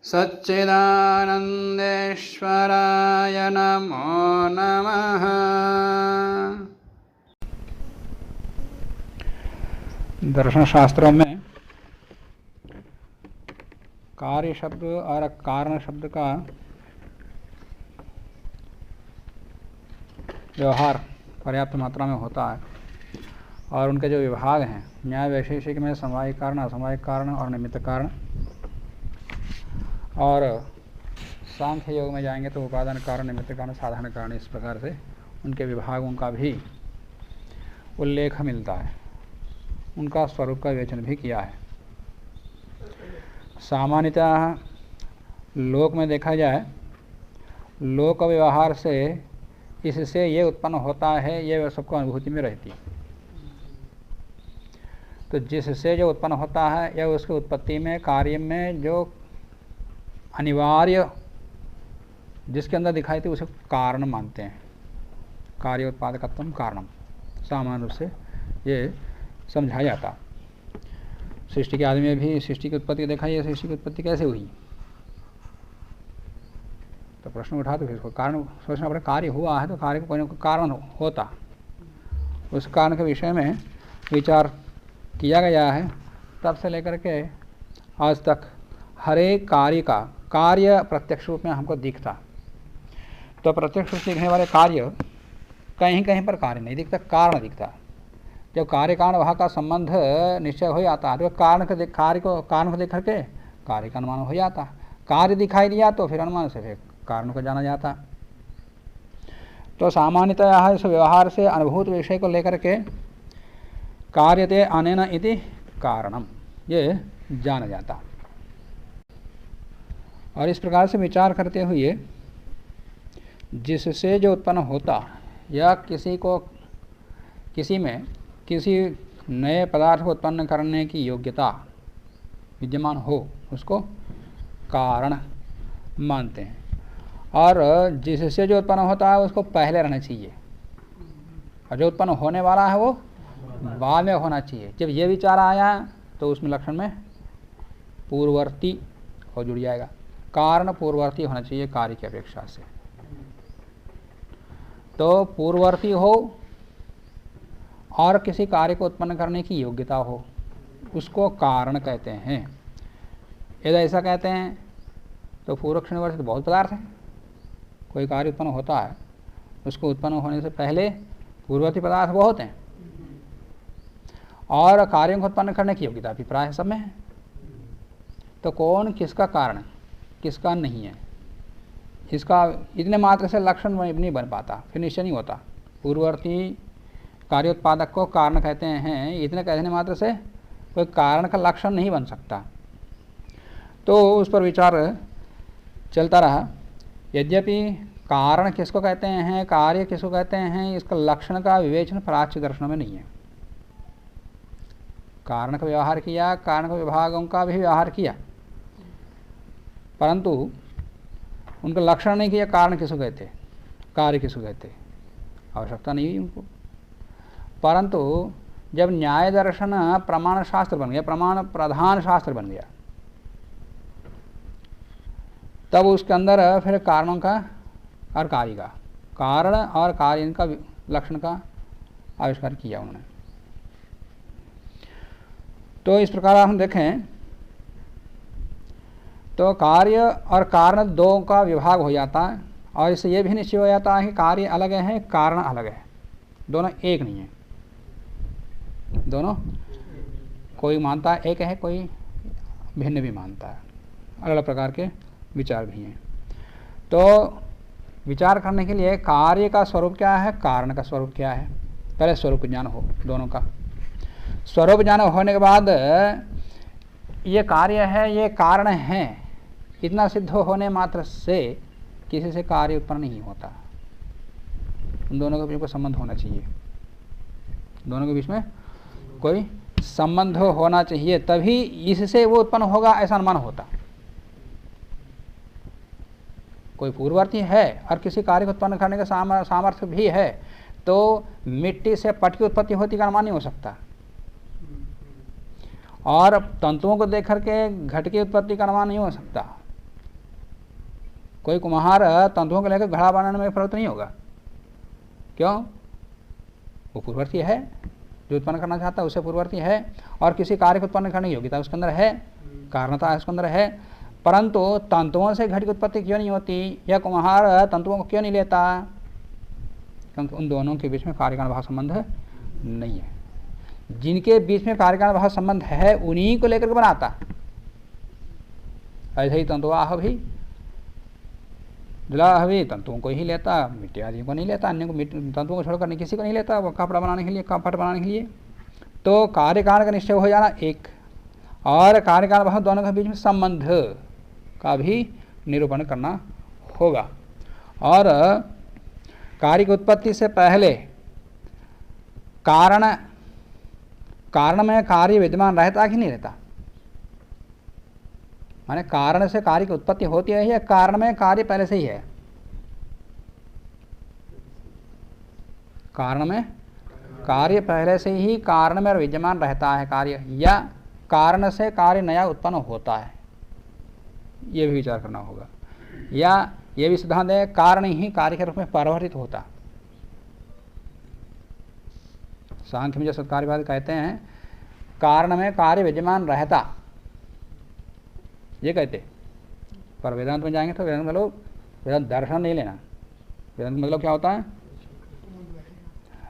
सच्चिदानंदेश्वराय नमो नमः। दर्शन शास्त्रों में कार्य शब्द और कारण शब्द का व्यवहार पर्याप्त मात्रा में होता है और उनके जो विभाग हैं न्याय वैशेषिक में समवायिक कारण, असमवायिक कारण और निमित्त कारण, और सांख्य योग में जाएंगे तो उपादान कारण, निमित्त कारण, साधारण कारण, इस प्रकार से उनके विभागों का भी उल्लेख मिलता है, उनका स्वरूप का विवेचन भी किया है। सामान्यतः लोक में देखा जाए, लोक व्यवहार से इससे ये उत्पन्न होता है, ये सबको अनुभूति में रहती है। तो जिससे जो उत्पन्न होता है या उसकी उत्पत्ति में, कार्य में जो अनिवार्य जिसके अंदर दिखाई थी उसे कारण मानते हैं। कार्य उत्पादकत्वम कारणम, सामान्य रूप से ये समझाया जाता। सृष्टि के आदि में भी सृष्टि की उत्पत्ति देखा, ये सृष्टि की उत्पत्ति कैसे हुई, तो प्रश्न उठा तो फिर उसको कारण सोचना पड़े। कार्य हुआ है तो कार्य को कोई ना कोई कारण होता, उस कारण के विषय में विचार किया गया है। तब से लेकर के आज तक हर एक कार्य का कार्य प्रत्यक्ष रूप में हमको दिखता, तो प्रत्यक्ष रूप से दिखने वाले कार्य कहीं कहीं पर कार्य नहीं दिखता, कारण दिखता। जब कार्य कारण वहाँ का संबंध निश्चय हो जाता है तो कारण को देख करके कार्य का अनुमान हो जाता। कार्य दिखाई दिया तो फिर अनुमान से फिर कारण को जाना जाता। तो सामान्यतः इस व्यवहार से अनुभूत विषय को लेकर के कार्यते अनेन इति कारणम, ये जाना जाता। और इस प्रकार से विचार करते हुए जिससे जो उत्पन्न होता या किसी नए पदार्थ को उत्पन्न करने की योग्यता विद्यमान हो, उसको कारण मानते हैं। और जिससे जो उत्पन्न होता है उसको पहले रहना चाहिए, और जो उत्पन्न होने वाला है वो बाद में होना चाहिए। जब ये विचार आया तो उसमें लक्षण में पूर्ववर्ती हो जुड़ जाएगा। कारण पूर्ववर्ती होना चाहिए कार्य की अपेक्षा से। तो पूर्ववर्ती हो और किसी कार्य को उत्पन्न करने की योग्यता हो, उसको कारण कहते हैं। यदि ऐसा कहते हैं तो पूर्वक्षणवर्ती तो बहुत पदार्थ है। कोई कार्य उत्पन्न होता है, उसको उत्पन्न होने से पहले पूर्ववर्ती पदार्थ बहुत हैं, और कार्यों को उत्पन्न करने की योग्यता भी प्राय सब में है। तो कौन किसका कारण किसका नहीं है, इसका इतने मात्र से लक्षण नहीं बन पाता, फिर निश्चय नहीं होता। पूर्ववर्ती कार्योत्पादक को कारण कहते हैं, इतने कहने मात्र से कोई कारण का लक्षण नहीं बन सकता। तो उस पर विचार चलता रहा। यद्यपि कारण किसको कहते हैं, कार्य किसको कहते हैं, इसका लक्षण का विवेचन प्राच्य दर्शन में नहीं है। कारण का व्यवहार किया, कारण का विभागों का भी व्यवहार किया, परंतु उनका लक्षण नहीं किया कारण किसको कहते, कार्य किसको कहते, आवश्यकता नहीं हुई उनको। परंतु जब न्याय दर्शन प्रमाण शास्त्र बन गया, प्रमाण प्रधान शास्त्र बन गया, तब उसके अंदर फिर कारणों का और कार्य का, कारण और कार्य इनका लक्षण का आविष्कार किया उन्होंने। तो इस प्रकार हम देखें तो कार्य और कारण दो का विभाग हो जाता है, और इससे यह भी निश्चय हो जाता है कि कार्य अलग है, कारण अलग है, दोनों एक नहीं है। दोनों कोई मानता है एक है, कोई भिन्न भी मानता है, अलग अलग प्रकार के विचार भी हैं। तो विचार करने के लिए कार्य का स्वरूप क्या है, कारण का स्वरूप क्या है, पहले स्वरूप ज्ञान हो दोनों का। स्वरूप ज्ञान होने के बाद ये कार्य है, ये कारण है, इतना सिद्ध होने मात्र से किसी से कार्य उत्पन्न नहीं होता। उन दोनों के बीच में संबंध होना चाहिए, दोनों के बीच में कोई संबंध होना चाहिए, तभी इससे वो उत्पन्न होगा ऐसा अनुमान होता। कोई पूर्ववर्ती है और किसी कार्य को उत्पन्न करने का सामर्थ्य भी है, तो मिट्टी से पट की उत्पत्ति होती का अनुमान नहीं हो सकता, और तंतुओं को देख करके घट की उत्पत्ति का अनुमान नहीं हो सकता। कोई कुम्हार तंतुओं को लेकर घड़ा बनाने में प्रवृत्त नहीं होगा। क्यों? वो पूर्ववर्ती है, जो उत्पन्न करना चाहता है उससे पूर्ववर्ती है, और किसी कार्य को उत्पन्न करने की योग्यता उसके अंदर है, कारणता उसके अंदर है। परंतु तंतुओं से घट की उत्पत्ति क्यों नहीं होती, या कुम्हार तंतुओं को क्यों नहीं लेता? क्योंकि उन दोनों के बीच में कार्यकारण भाव संबंध नहीं है। जिनके बीच में कार्यकारण भाव संबंध है उन्हीं को लेकर के बनाता। ऐसे ही तंतुआह भी, जलाह भी तंतुओं को ही लेता, मिट्टी आदि को नहीं लेता, अन्य को तंतुओं को छोड़कर किसी को नहीं लेता, वो कपड़ा बनाने के लिए, कपट बनाने के लिए। तो कार्यकारण का निश्चय हो जाना एक, और कार्यकारण भाव दोनों के बीच में संबंध का भी निरूपण करना होगा। और कार्य की उत्पत्ति से पहले कारण में कार्य विद्यमान रहता कि नहीं रहता? माने कारण से कार्य की उत्पत्ति होती है या कारण में कार्य पहले से ही है? कारण में कार्य पहले से ही कारण में विद्यमान रहता है कार्य, या कारण से कार्य नया उत्पन्न होता है? ये भी विचार करना होगा। या ये भी सिद्धांत है कारण ही कार्य के रूप में परिवर्तित होता। सांख्य में जो सत्कार्यवाद कहते हैं कारण में कार्य विद्यमान रहता, ये कहते। पर वेदांत में जाएंगे तो वेदांत मतलब वेदांत दर्शन नहीं लेना। वेदांत मतलब क्या होता है?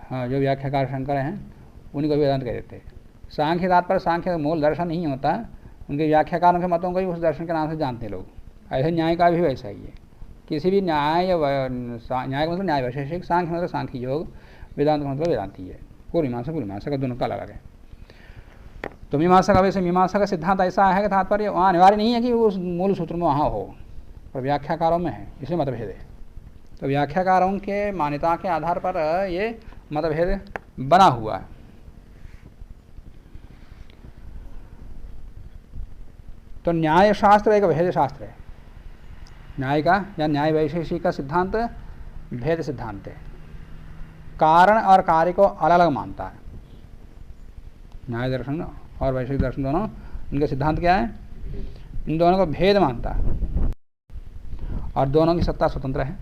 हाँ, जो व्याख्याकार शंकर हैं उन्हीं को वेदांत कह देते हैं। सांख्य तात्पर्य सांख्य मूल दर्शन नहीं होता, उनके व्याख्याकारों के मतों को ही उस दर्शन के नाम से जानते हैं लोग। ऐसे न्याय का भी वैसा ही है। किसी भी न्याय का मतलब न्याय वैशेषिक, सांख्य मतलब सांख्य योग, वेदांत का मतलब वेदांति है। पूर्णमीमांसा का दोनों का अलग है। तो मीमांसा का वैसे मीमांसा का सिद्धांत ऐसा है कि तात्पर्य वहाँ अनिवार्य नहीं है कि उस मूल सूत्र में वहाँ हो, पर व्याख्याकारों में है, इसलिए मतभेद है। तो व्याख्याकारों के मान्यता के आधार पर ये मतभेद बना हुआ है। तो न्याय शास्त्र एक भेद शास्त्र है। न्याय का या न्याय वैशेषिक का सिद्धांत भेद सिद्धांत है। कारण और कार्य को अलग अलग मानता है। न्याय दर्शन और वैशेषिक दर्शन दोनों, इनका सिद्धांत क्या है? इन दोनों को भेद मानता है और दोनों की सत्ता स्वतंत्र है।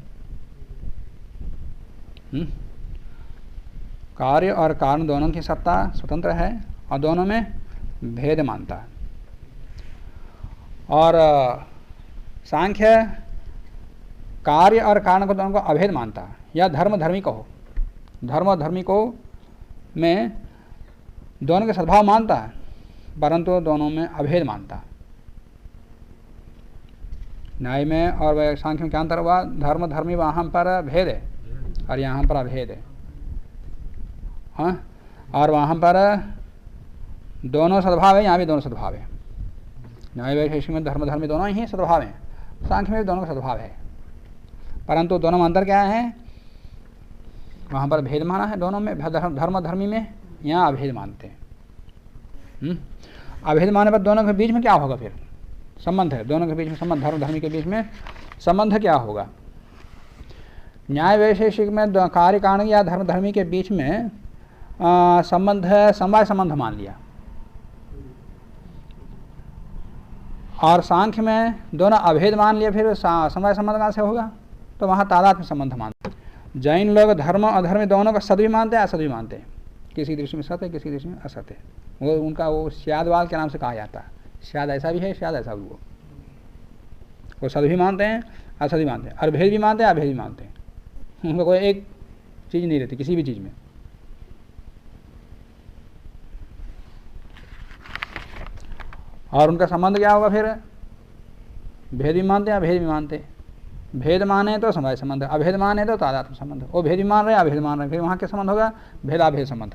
कार्य और कारण दोनों की सत्ता स्वतंत्र है और दोनों में भेद मानता है। और सांख्य कार्य और कारण को दोनों को अभेद मानता है, या धर्म धर्मी कहो। धर्म और धर्मी को में दोनों के सद्भाव मानता है, परंतु दोनों में अभेद मानता है। न्याय में और सांख्य में क्या अंतर हुआ? धर्म धर्मी वहाँ पर भेद है और यहाँ पर अभेद है। हाँ, और वहाँ पर दोनों सद्भाव है, यहाँ भी दोनों सद्भाव है। न्याय वैशेषिक में धर्म धर्मी दोनों ही सद्भाव हैं, सांख्य में भी दोनों का सद्भाव है, परंतु दोनों में अंतर क्या है? वहाँ पर भेद माना है दोनों में, धर्म धर्मी में, यहाँ अभेद मानते हैं। अभेद मानने पर दोनों के बीच में क्या होगा? फिर संबंध है, दोनों के बीच में संबंध, धर्म धर्मी के बीच में संबंध क्या होगा? न्याय वैशेषिक में कार्य कारण या धर्म धर्मी के बीच में संबंध है, समवाय संबंध मान लिया, और सांख्य में दोनों अभेद मान लिया, फिर समवाय संबंध कहाँ से होगा? तो वहाँ तादात्म्य संबंध मानते हैं। जैन लोग धर्म अधर्म दोनों का सद भी मानते हैं, असद भी मानते हैं। किसी दृष्टि में सत्य है, किसी दृष्टि में असत्य है। वो उनका वो श्यादवाद के नाम से कहा जाता है। शायद ऐसा भी है, शायद ऐसा भी। वो सद भी मानते हैं, असद भी मानते हैं, अभेद भी मानते हैं, अभेद भी मानते हैं। उनका कोई एक चीज़ नहीं रहती किसी भी चीज़ में। और उनका संबंध क्या होगा? फिर भेद भी मानते हैं, अभेद भी मानते हैं। भेद माने तो समवाय संबंध, अभेद माने तो तादात्म्य संबंध। वो भेद भी मान रहे हैं, अभेद मान रहे हैं, फिर वहाँ क्या संबंध होगा? भेदाभेद संबंध।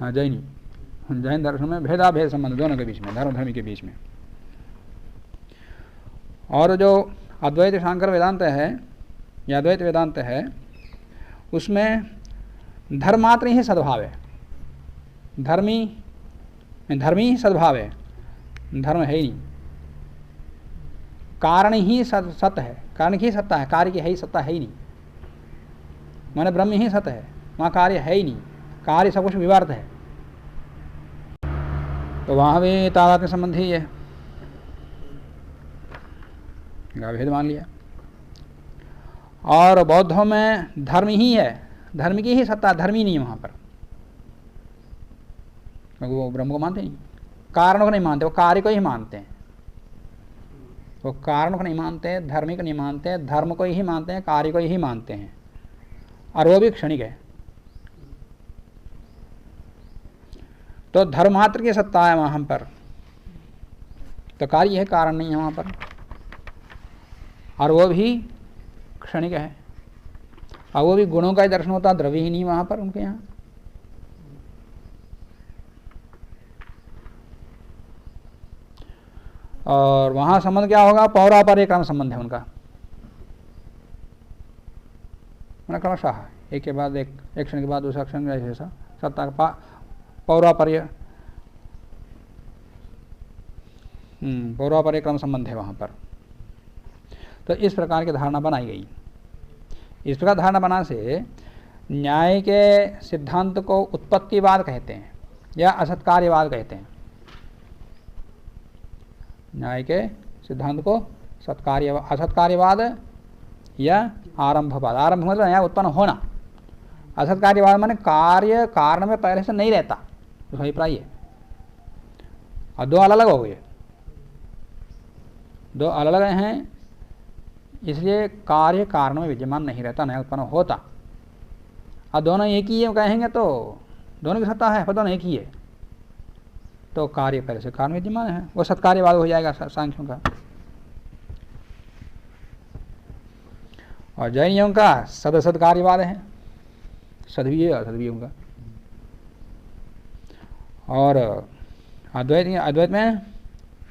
हाँ, जैन दर्शन में भेदाभेद संबंध दोनों के बीच में, धर्म धर्मी के बीच में। और जो अद्वैत शंकर वेदांत है या अद्वैत वेदांत है, उसमें धर्म मात्र ही सद्भाव है। धर्मी ही सद्भाव है, धर्म है ही नहीं। कारण ही सत्य है, कारण की सत्ता है, कार्य की है ही सत्ता है ही नहीं। माने ब्रह्म ही सत्य है, वहाँ कार्य है ही नहीं, कार्य सब कुछ विवर्त है। तो वहाँ भी तादात्म्य संबंध ही है। इनका भेद मान लिया। और बौद्धों में धर्म ही है, धर्म की ही सत्ता, धर्म ही नहीं है वहाँ पर, क्योंकि वो ब्रह्म को मानते नहीं, कारण को नहीं मानते, वो कार्य को ही मानते हैं। वो कारण को नहीं मानते, धर्म को नहीं मानते, धर्म को ही मानते हैं, कार्य को ही मानते हैं, और वो भी क्षणिक है। तो धर्म मात्र की सत्ता है वहाँ पर, तो कार्य है, कारण नहीं है वहाँ पर, और वो भी क्षणिक है। और वो भी गुणों का ही दर्शन होता, द्रव्य ही नहीं वहाँ पर उनके यहाँ। और वहाँ संबंध क्या होगा? पौरापर्य क्रम संबंध है उनका, क्रमशः एक के बाद एक क्षण के बाद दूसरा क्षण, ऐसा सत्ता का पौरापर्य पौरापर्य क्रम संबंध है वहाँ पर। तो इस प्रकार की धारणा बनाई गई। इस प्रकार धारणा बनाने से न्याय के सिद्धांत को उत्पत्तिवाद कहते हैं या असत्कार्यवाद कहते हैं। न्याय के सिद्धांत को असत्कार्यवाद या आरंभवाद। आरंभ मतलब न्याय उत्पन्न होना, असत्कार्यवाद माने कार्य कारण में पहले से नहीं रहता, तो अभिप्राय है। और दो अलग अलग हो गए, दो अलग अलग हैं, इसलिए कार्य कारण में विद्यमान नहीं रहता, न्याय उत्पन्न होता। और दोनों एक ही है कहेंगे तो दोनों की सत्ता है, पर दोनों एक ही है, तो कार्य पहले से कारण विद्यमान है, वो सत्कार्यवाद हो जाएगा सांख्यों का। और जैनियों का सदसद कार्यवाद है, सद भी है असद भी है उनका। और अद्वैत में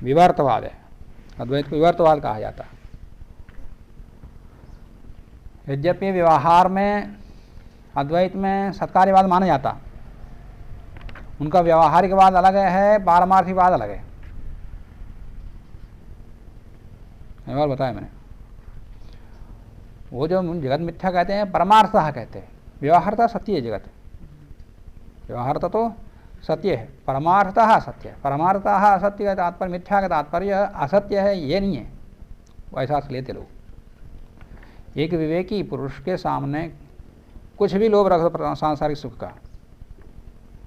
विवर्तवाद है, अद्वैत को विवर्तवाद कहा जाता है। यद्यपि व्यवहार में अद्वैत में सत्कार्यवाद माना जाता, उनका व्यवहारिकवाद अलग है, पारमार्थिकवाद अलग है। बार बताया मैंने, वो जो जगत मिथ्या कहते हैं परमार्थतः कहते हैं, व्यवहारतः सत्य है जगत, व्यवहारतः तो सत्य है, परमार्थतः असत्य है। परमार्थतः असत्य का तात्पर्य, मिथ्या का तात्पर्य असत्य है ये नहीं है, वो ऐसा लेते लोग। एक विवेकी पुरुष के सामने कुछ भी लोभ रख दो सांसारिक सुख का,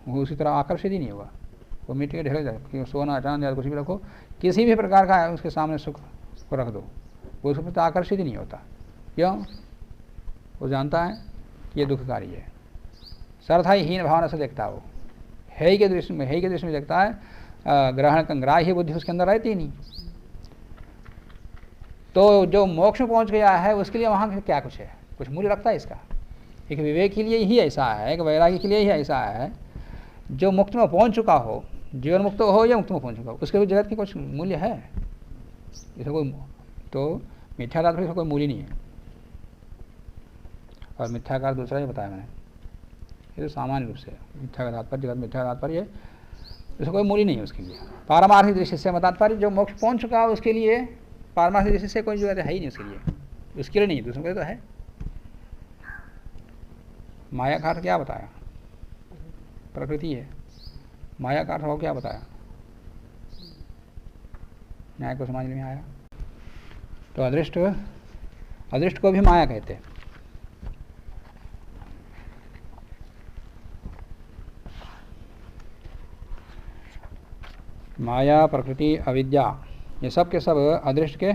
वो उसी तरह आकर्षित ही नहीं होगा। वो मिट्टी के ढेर जाए, सोना चांदी या कुछ भी रखो, किसी भी प्रकार का उसके सामने सुख को रख दो, वो उसमें तो आकर्षित ही नहीं होता। क्यों? वो जानता है कि ये दुखकारी है, श्रद्धाहीन भावना से देखता है, वो है ही के दृष्टि में देखता है, ग्रहण ग्राह्य बुद्धि उसके अंदर रहती नहीं। तो जो मोक्ष में पहुंच गया है उसके लिए वहाँ क्या कुछ है, कुछ मूल्य रखता है इसका? एक विवेक के लिए ही ऐसा है, एक वैरागी के लिए ही ऐसा है। जो मुक्त में पहुंच चुका हो, जीवन मुक्त हो या मुक्त में पहुंच चुका हो, उसके भी जगत की कुछ मूल्य है? इसका कोई, तो मिथ्या तात्पर्य इसका कोई मूल्य नहीं है। और मिथ्याकार दूसरा ही बताया मैंने, ये तो सामान्य रूप से मिथ्या का तात्पर्य, जगत मिथ्या का तात्पर्य, इसका कोई मूल्य नहीं है उसके लिए। पारमार्थिक दृष्टि से तात्पर्य जो मोक्ष पहुंच चुका है उसके लिए पारमार्थिक दृष्टि से कोई जगत है ही नहीं उसके लिए, उसके लिए नहीं, दूसरों के लिए तो है। माया का अर्थ क्या बताया? प्रकृति है। माया का अर्थ हो क्या बताया? न्याय को समझ में आया? तो अदृष्ट को भी माया कहते हैं। माया, प्रकृति, अविद्या, ये सब के सब अदृष्ट के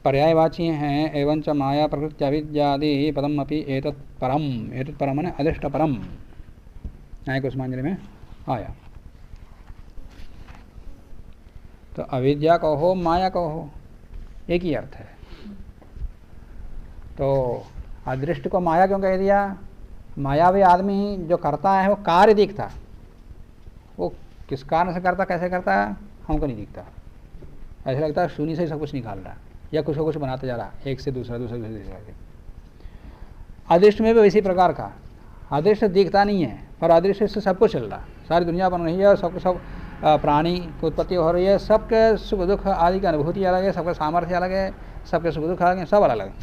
पर्यायवाची हैं। एवं च माया प्रकृति अविद्यादि पदम अपि एतत् परम माने अदृष्ट परम, न्याय को समझने में आया। तो अविद्या कहो माया कहो एक ही अर्थ है। तो अदृष्ट को माया क्यों कह दिया? मायावी आदमी जो करता है वो कार्य दिखता, वो किस कारण से करता, कैसे करता है हमको नहीं दिखता। ऐसा लगता है शून्य से सब कुछ निकाल रहा या कुछ कुछ बनाते जा रहा, एक से दूसरा दूसरा दूसरा करके। अदृष्ट में भी इसी प्रकार का, अदृष्ट दिखता नहीं है पर अदृष्ट से सब कुछ चल रहा, सारी दुनिया बन रही है और सब प्राणी की उत्पत्ति हो रही है, सबके सुख दुख आदि की अनुभूति अलग है, सबका सामर्थ्य अलग है, सबके सुख दुख अलग है, सब अलग अलग है।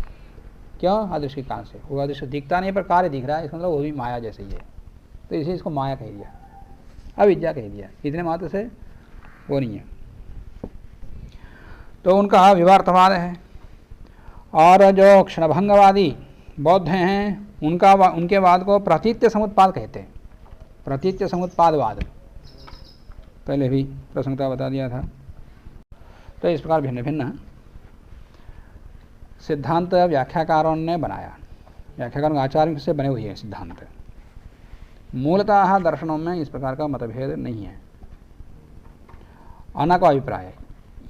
क्यों? अदृष्ट के कारण से। वो अदृष्ट दिखता नहीं पर कार्य दिख रहा है, इसका मतलब वो भी माया जैसे ही है, तो इसे इसको माया कह दिया, अविद्या कह दिया। इतने मात्र से वो नहीं है। तो उनका विवर्तवाद है। और जो क्षणभंगवादी बौद्ध हैं उनके वाद को प्रतीत्य समुत्पाद कहते हैं। प्रतीत्य समुत्पादवाद पहले भी प्रसंगता बता दिया था। तो इस प्रकार भिन्न भिन्न सिद्धांत व्याख्याकारों ने बनाया। व्याख्याकारों आचार्य से बने हुए हैं सिद्धांत। मूलतः दर्शनों में इस प्रकार का मतभेद नहीं है। अना का अभिप्राय है।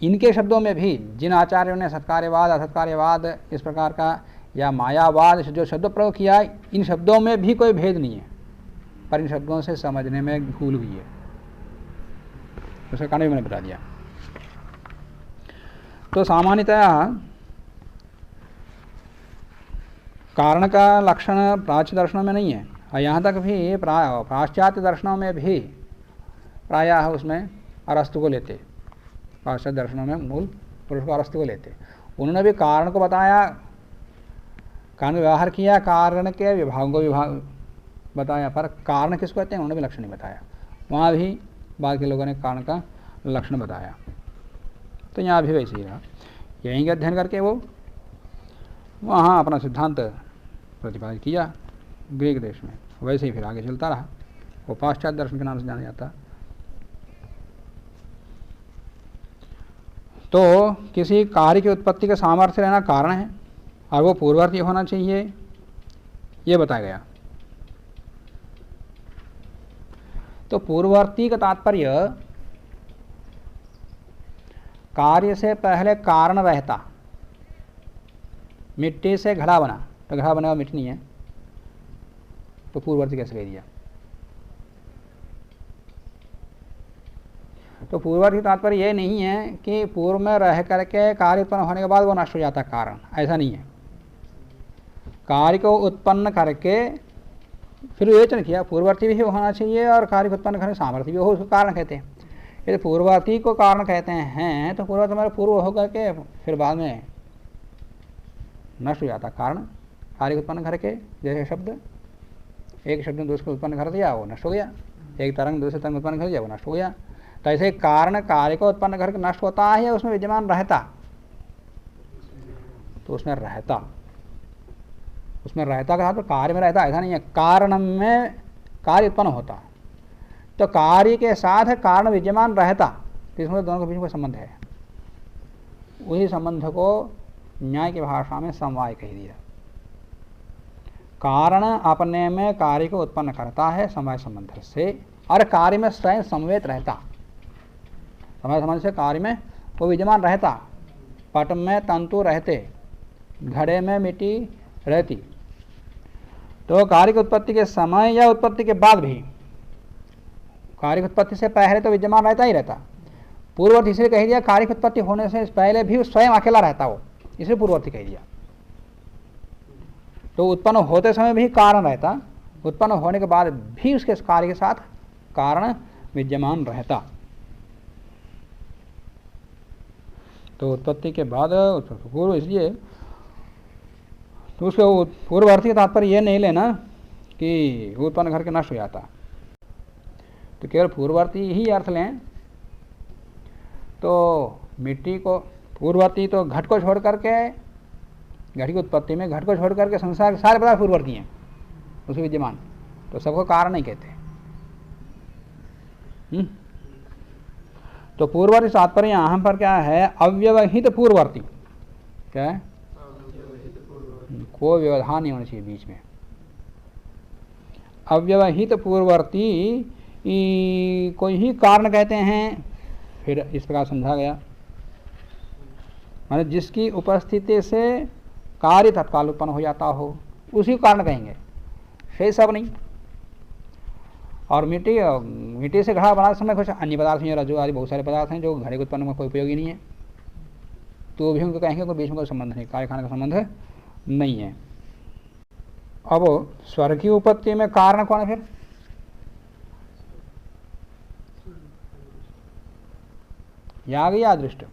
इनके शब्दों में भी जिन आचार्यों ने सत्कार्यवाद असत्कार्यवाद इस प्रकार का या मायावाद जो शब्द प्रयोग किया, इन शब्दों में भी कोई भेद नहीं है, पर इन शब्दों से समझने में भूल हुई है। उसका कारण भी मैंने बता दिया। तो सामान्यतः कारण का लक्षण प्राच्य दर्शनों में नहीं है, और यहाँ तक भी पाश्चात्य दर्शनों में भी प्रायः उसमें अरस्तु को लेते। पाश्चात्य दर्शनों में मूल पुरुष को अरस्तु को लेते। उन्होंने भी कारण को बताया, कारण व्यवहार किया, कारण के विभागों को विभाग बताया, पर कारण किसको कहते हैं उन्होंने भी लक्षण नहीं बताया। वहाँ भी बाद के लोगों ने कारण का लक्षण बताया। तो यहाँ भी वैसे ही रहा। यहीं के अध्ययन करके वो वहाँ अपना सिद्धांत प्रतिपादित किया ग्रीक देश में, वैसे ही फिर आगे चलता रहा। वो पाश्चात्य दर्शन के नाम से जाना जाता। तो किसी कार्य की उत्पत्ति का सामर्थ्य रहना कारण है, और वो पूर्ववर्ती होना चाहिए, ये बताया गया। तो पूर्ववर्ती का तात्पर्य कार्य से पहले कारण रहता। मिट्टी से घड़ा बना, तो घड़ा बना हुआ मिट्टी नहीं है, तो पूर्ववर्ती कैसे कह दिया? तो पूर्ववर्ती तात्पर्य ये नहीं है कि पूर्व में रह करके कार्य उत्पन्न होने के बाद वो नष्ट हो जाता कारण, ऐसा नहीं है। कार्य को उत्पन्न करके फिर विवेचन किया, पूर्ववर्ती भी होना चाहिए और कार्य को उत्पन्न करने सामर्थ्य भी हो, उसको कारण कहते हैं। यदि पूर्ववर्ती को कारण कहते हैं तो पूर्ववर्ती हमारे पूर्व होकर के फिर बाद में नष्ट हो जाता कारण। कार्य को उत्पन्न करके जैसे शब्द, एक शब्द ने दूसरे को उत्पन्न कर दिया, वो नष्ट हो गया। एक तरंग दूसरे तरंग उत्पन्न कर दिया, वो नष्ट हो गया। तो ऐसे कारण कार्य को उत्पन्न करके नष्ट होता है या उसमें विद्यमान रहता? तो उसमें रहता, उसमें रहता का तो कार्य में रहता, ऐसा नहीं है। कारण में कार्य उत्पन्न होता, तो कार्य के साथ कारण विद्यमान रहता, तो इसमें दोनों के बीच में संबंध है। उसी संबंध को न्याय की भाषा में समवाय कह दिया। कारण अपने में कार्य को उत्पन्न करता है समवाय संबंध से, और कार्य में स्वयं समवेत रहता। समवाय संबंध से कार्य में वो विद्यमान रहता। पट में तंतु रहते, घड़े में मिट्टी रहती। तो कार्य की उत्पत्ति के समय या उत्पत्ति के बाद भी, कार्य की उत्पत्ति से पहले तो विद्यमान रहता ही रहता। पूर्ववर्ती इसलिए कह दिया, कार्य की उत्पत्ति होने से पहले भी स्वयं अकेला रहता वो, इसलिए पूर्ववर्ती कह दिया। तो उत्पन्न होते समय भी कारण रहता, उत्पन्न होने के बाद भी उसके कार्य के साथ कारण विद्यमान रहता। तो उत्पत्ति के बाद पूर्व, इसलिए तो उसके पूर्ववर्ती का तात्पर्य ये नहीं लेना कि उत्पन्न करके नष्ट हो जाता। तो केवल पूर्ववर्ती ही अर्थ लें तो मिट्टी को पूर्ववर्ती, तो घट को छोड़ करके, घट की उत्पत्ति में घट को छोड़ करके संसार के सारे पदार्थ पूर्ववर्ती हैं उसके विद्यमान, तो सबको कारण नहीं कहते। तो पूर्ववर्ती तात्पर्य यहाँ पर क्या है? अव्यवहित पूर्ववर्ती। क्या है? कोई व्यवधान नहीं होना चाहिए बीच में। अव्यवहित पूर्ववर्ती कोई ही कारण कहते हैं। फिर इस प्रकार समझा गया, माने जिसकी उपस्थिति से कार्य तत्काल उत्पन्न हो जाता हो, उसी को कारण कहेंगे, सही सब नहीं। और मिट्टी से घड़ा बनाते समय कुछ अन्य पदार्थ हैं, रज्जु आदि बहुत सारे पदार्थ हैं जो घड़े के उत्पन्न में कोई उपयोगी नहीं है, तो भी उनको कहेंगे कोई बीच में कोई संबंध नहीं, कार्यखाने का संबंध नहीं है। अब स्वर्ग की उत्पत्ति में कारण कौन है फिर? याग या अदृष्ट?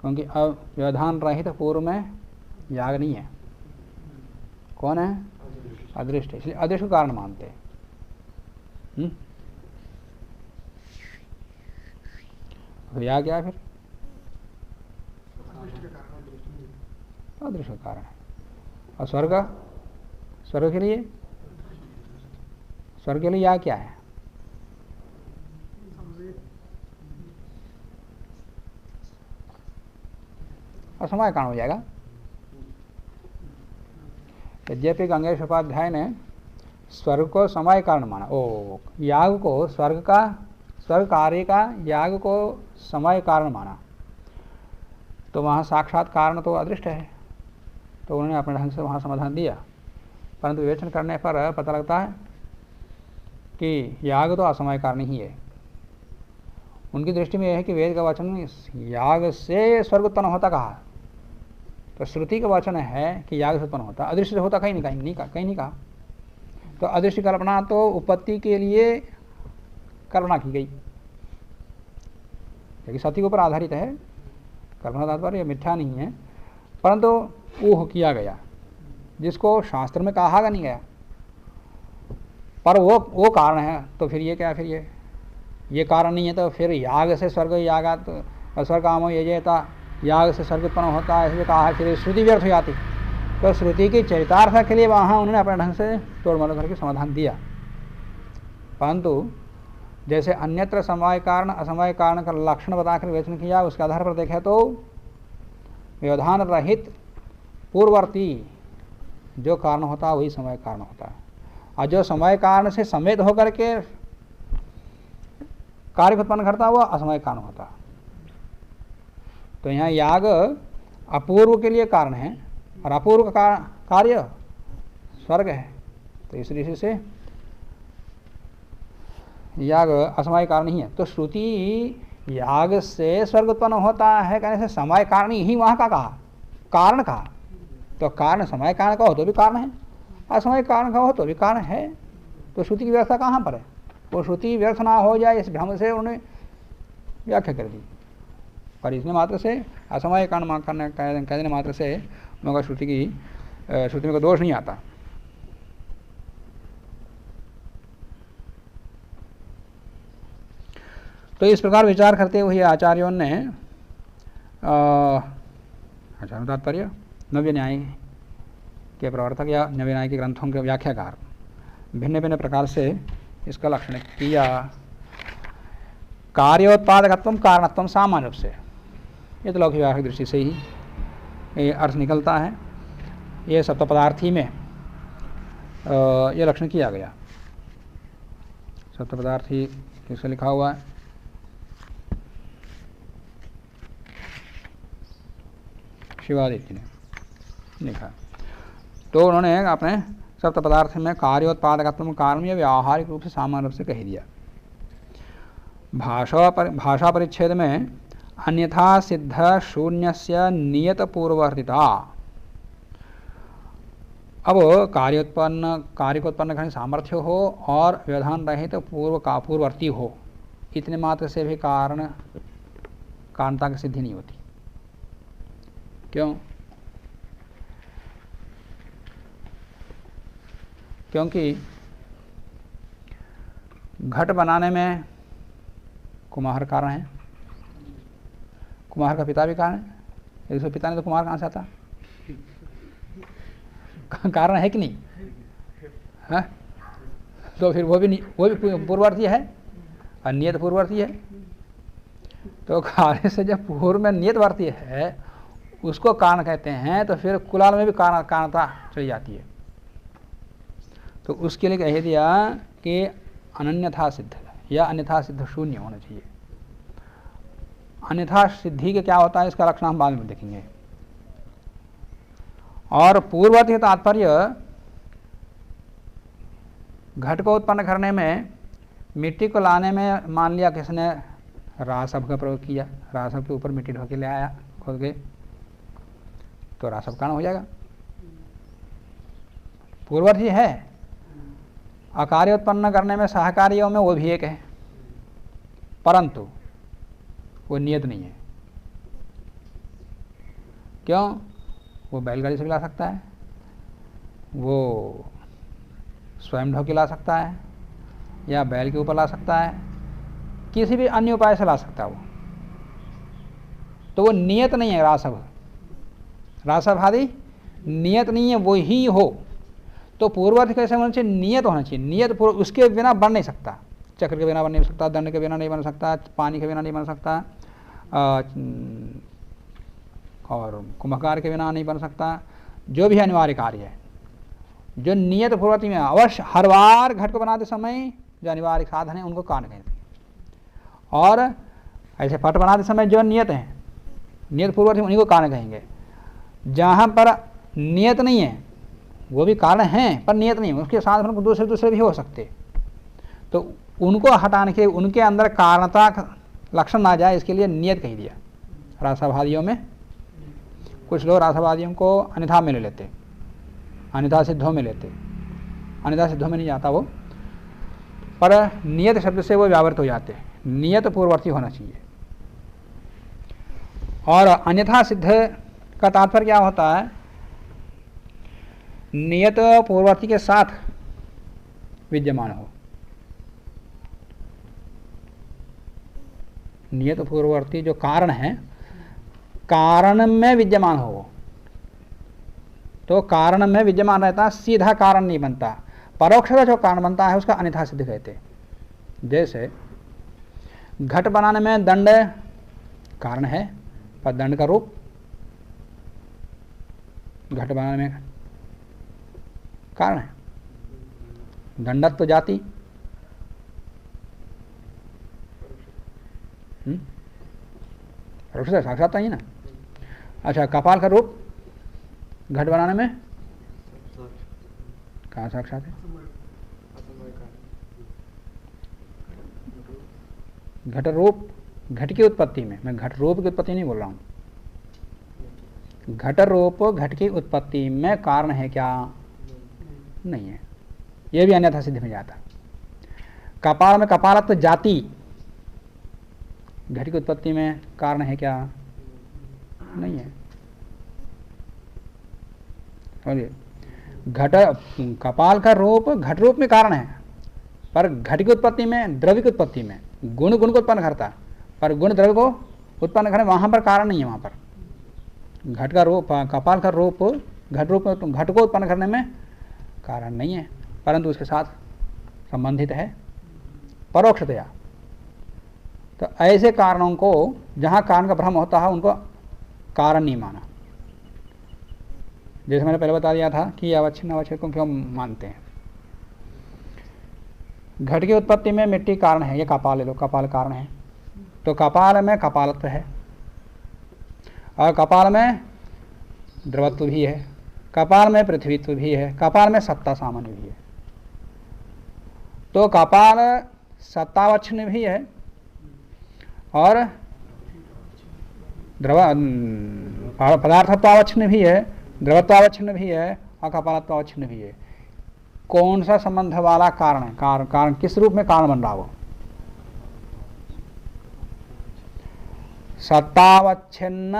क्योंकि अब व्यवधान रहित पूर्व में याग नहीं है। कौन है? अदृष्ट। इसलिए अदृष्ट को कारण मानते हैं। तो याग क्या है फिर? तो अदृश्य कारण है। और स्वर्ग, स्वर्ग के लिए, स्वर्ग के लिए याग क्या है? असमय कारण हो जाएगा। यद्यपि गंगेश उपाध्याय ने स्वर्ग को समय कारण माना, ओ याग को स्वर्ग का, स्वर्ग कार्य का याग को समय कारण माना, तो वहाँ साक्षात कारण तो अदृष्ट है, तो उन्होंने अपने ढंग से वहाँ समाधान दिया। परंतु विवेचन करने पर पता लगता है कि याग तो असमय कारण ही है। उनकी दृष्टि में यह है कि वेद का वचन याग से स्वर्ग उत्पन्न होता कहा, तो श्रुति का वचन है कि याग से उत्पन्न होता, अदृश्य से होता कहीं नहीं कहा। तो अदृश्य कल्पना तो उत्पत्ति के लिए कल्पना की गई, क्योंकि सत्य के ऊपर आधारित है। कल्पना तात्पर्य मिथ्या नहीं है, परंतु ऊह किया गया जिसको शास्त्र में कहा नहीं गया, पर वो कारण है। तो फिर ये क्या, फिर ये कारण नहीं है, तो फिर याग से स्वर्ग, यागात स्वर्ग कामो यजेता, याग से स्वर्ग उत्पन्न होता है इसलिए कहा है, फिर श्रुति व्यर्थ हो जाती। तो श्रुति की चरितार्थ के लिए वहाँ उन्होंने अपने ढंग से तोड़ मरोड़ करके समाधान दिया। परंतु जैसे अन्यत्र समवाय कारण असमवाय कारण का लक्षण बताकर विवेचन किया, उसके आधार पर देखें तो व्यवधान रहित पूर्ववर्ती जो कारण होता है वही समय कारण होता है, और जो समय कारण से समेत होकर के कार्य उत्पन्न करता है वह असमय कारण होता है। तो यहाँ याग अपूर्व के लिए कारण है और अपूर्व का कार्य स्वर्ग है, तो इस दृष्टि से याग असमय कारण ही है। तो श्रुति याग से स्वर्ग उत्पन्न होता है कहने से समय कारण ही वहाँ का कहा, कारण कहा। तो कारण समय कारण का हो तो भी कारण है, असमय कारण का हो तो भी कारण है। तो श्रुति की व्यवस्था कहाँ पर है? वो श्रुति व्यर्थ ना हो जाए इस भ्रम से उन्होंने व्याख्या कर दी, पर इसने मात्र से असमय कारण कहने मात्र से मगर श्रुति में कोई दोष नहीं आता। तो इस प्रकार विचार करते हुए आचार्यों ने आचार्य तात्पर्य नव्य न्याय के प्रवर्तक या नव्य न्याय के ग्रंथों के व्याख्याकार भिन्न भिन्न प्रकार से इसका लक्षण किया। कार्योत्पादकत्व कारणत्व सामान्य रूप से, ये तो लौकिक व्यावहारिक दृष्टि से ही ये अर्थ निकलता है। ये सप्त पदार्थी में ये लक्षण किया गया। सप्त पदार्थी किससे लिखा हुआ है? शिवादित्य ने लिखा। तो उन्होंने अपने सप्त पदार्थ में कार्योत्पादकत्व कारण या व्यावहारिक रूप से सामान्य रूप से कह दिया। भाषा परिच्छेद में अन्यथा सिद्ध शून्यस्य नियत पूर्ववर्तिता। अब कार्य को उत्पन्न करने सामर्थ्य हो और व्यवधान रहित पूर्ववर्ती हो, इतने मात्र से भी कारणता की सिद्धि नहीं होती। क्यों? क्योंकि घट बनाने में कुम्हार कारण है, कुम्हार का पिता भी कारण है। इसके पिता ने तो कुम्हार कहाँ से आता? कारण है कि नहीं? हाँ, तो फिर वो भी पूर्ववर्ती है और नियत पूर्ववर्ती है। तो कार्य से जब पूर्व में नियतवर्ती है उसको कारण कहते हैं, तो फिर कुलाल में भी कारणता चली जाती है। तो उसके लिए कह दिया कि अनन्यथा सिद्ध या अन्यथा सिद्ध शून्य होना चाहिए। अन्यथा सिद्धि के क्या होता है इसका लक्षण हम बाद में देखेंगे। और पूर्ववर्ती तात्पर्य घट को उत्पन्न करने में मिट्टी को लाने में मान लिया किसने रासव का प्रयोग किया, रासव के ऊपर मिट्टी ढो के ले आया खोद के, तो रासव कारण हो जाएगा, पूर्ववर्ती है। अकार्य उत्पन्न करने में सहकारियों में वो भी एक है, परंतु वो नियत नहीं है। क्यों? वो बैलगाड़ी से भी ला सकता है, वो स्वयं ढो के ला सकता है, या बैल के ऊपर ला सकता है, किसी भी अन्य उपाय से ला सकता है वो। तो वो नियत नहीं है रासव, रासाभादी नियत नहीं है, वो ही हो तो पूर्ववर्ती कैसे होना चाहिए? नियत होना चाहिए। नियत पूर्व, उसके बिना बन नहीं सकता। चक्र के बिना बन नहीं सकता, दंड के बिना नहीं बन सकता, पानी के बिना नहीं बन सकता, और कुंभकार के बिना नहीं बन सकता। जो भी अनिवार्य कार्य है जो नियत पूर्ववर्ती में अवश्य हर बार घट को बनाते समय जो अनिवार्य साधन है उनको कारण कहते हैं। और ऐसे पट बनाते समय जो नियत है, नियत पूर्ववर्ती उन्हीं को कारण कहेंगे। जहाँ पर नियत नहीं है वो भी कारण हैं पर नियत नहीं है, उसके साधन को दूसरे भी हो सकते, तो उनको हटाने के उनके अंदर कारणता लक्षण ना जाए इसके लिए नियत कह दिया। रासावादियों में कुछ लोग रासावादियों को अन्यथा में ले लेते, अन्यथा सिद्धों में लेते, अन्यथा सिद्धों में नहीं जाता वो, पर नियत शब्द से वो व्यावृत हो जाते हैं। नियत पूर्ववर्ती होना चाहिए। और अन्यथा सिद्ध का तात्पर्य क्या होता है? नियत पूर्ववर्ती के साथ विद्यमान हो। नियत पूर्ववर्ती जो कारण है, कारण में विद्यमान हो, तो कारण में विद्यमान रहता, सीधा कारण नहीं बनता। परोक्ष जो कारण बनता है उसका अन्यथा सिद्ध कहते। जैसे घट बनाने में दंड कारण है पर दंड का रूप, घट बनाने में कारण है, दंडत्व जाति, परोक्ष साक्षात ही ना। अच्छा, कपाल का रूप घट बनाने में कहाँ साक्षात है? घट रूप, घट की उत्पत्ति में, मैं घट रूप की उत्पत्ति नहीं बोल रहा हूँ, घट रूप घट की उत्पत्ति में कारण है क्या? नहीं है, यह भी अन्यथा सिद्ध में जाता। कपाल में कपालत्व जाति घट की उत्पत्ति में कारण है क्या? नहीं है। घट कपाल का रूप घट रूप में कारण है पर घट की उत्पत्ति में, द्रव्य की उत्पत्ति में गुण को उत्पन्न करता, पर गुण द्रव्य को उत्पन्न करे वहां पर कारण नहीं है। वहां पर घट का रूप, कपाल का रूप घट रूप में घट को उत्पन्न करने में कारण नहीं है, परंतु उसके साथ संबंधित है परोक्षतया। तो ऐसे कारणों को, जहां कारण का भ्रम होता है, उनको कारण नहीं माना। जैसे मैंने पहले बता दिया था कि अवच्छिन्न अवच्छेद को क्यों मानते हैं। घट की उत्पत्ति में मिट्टी कारण है, ये कपाल ले लो, कपाल कारण है, तो कपाल में कपालत्व है और कपाल में द्रवत्व भी है, कपाल में पृथ्वीत्व भी है, कपाल में सत्ता सामान्य भी है। तो कपाल सत्तावच्छिन्न भी है और द्रव पदार्थत्वावच्छिन्न भी है, द्रवत्वावच्छिन्न भी है और कपालत्वावच्छिन्न भी है। कौन सा संबंध वाला कारण है? कारण किस रूप में कारण बन रहा हो? सत्तावच्छिन्न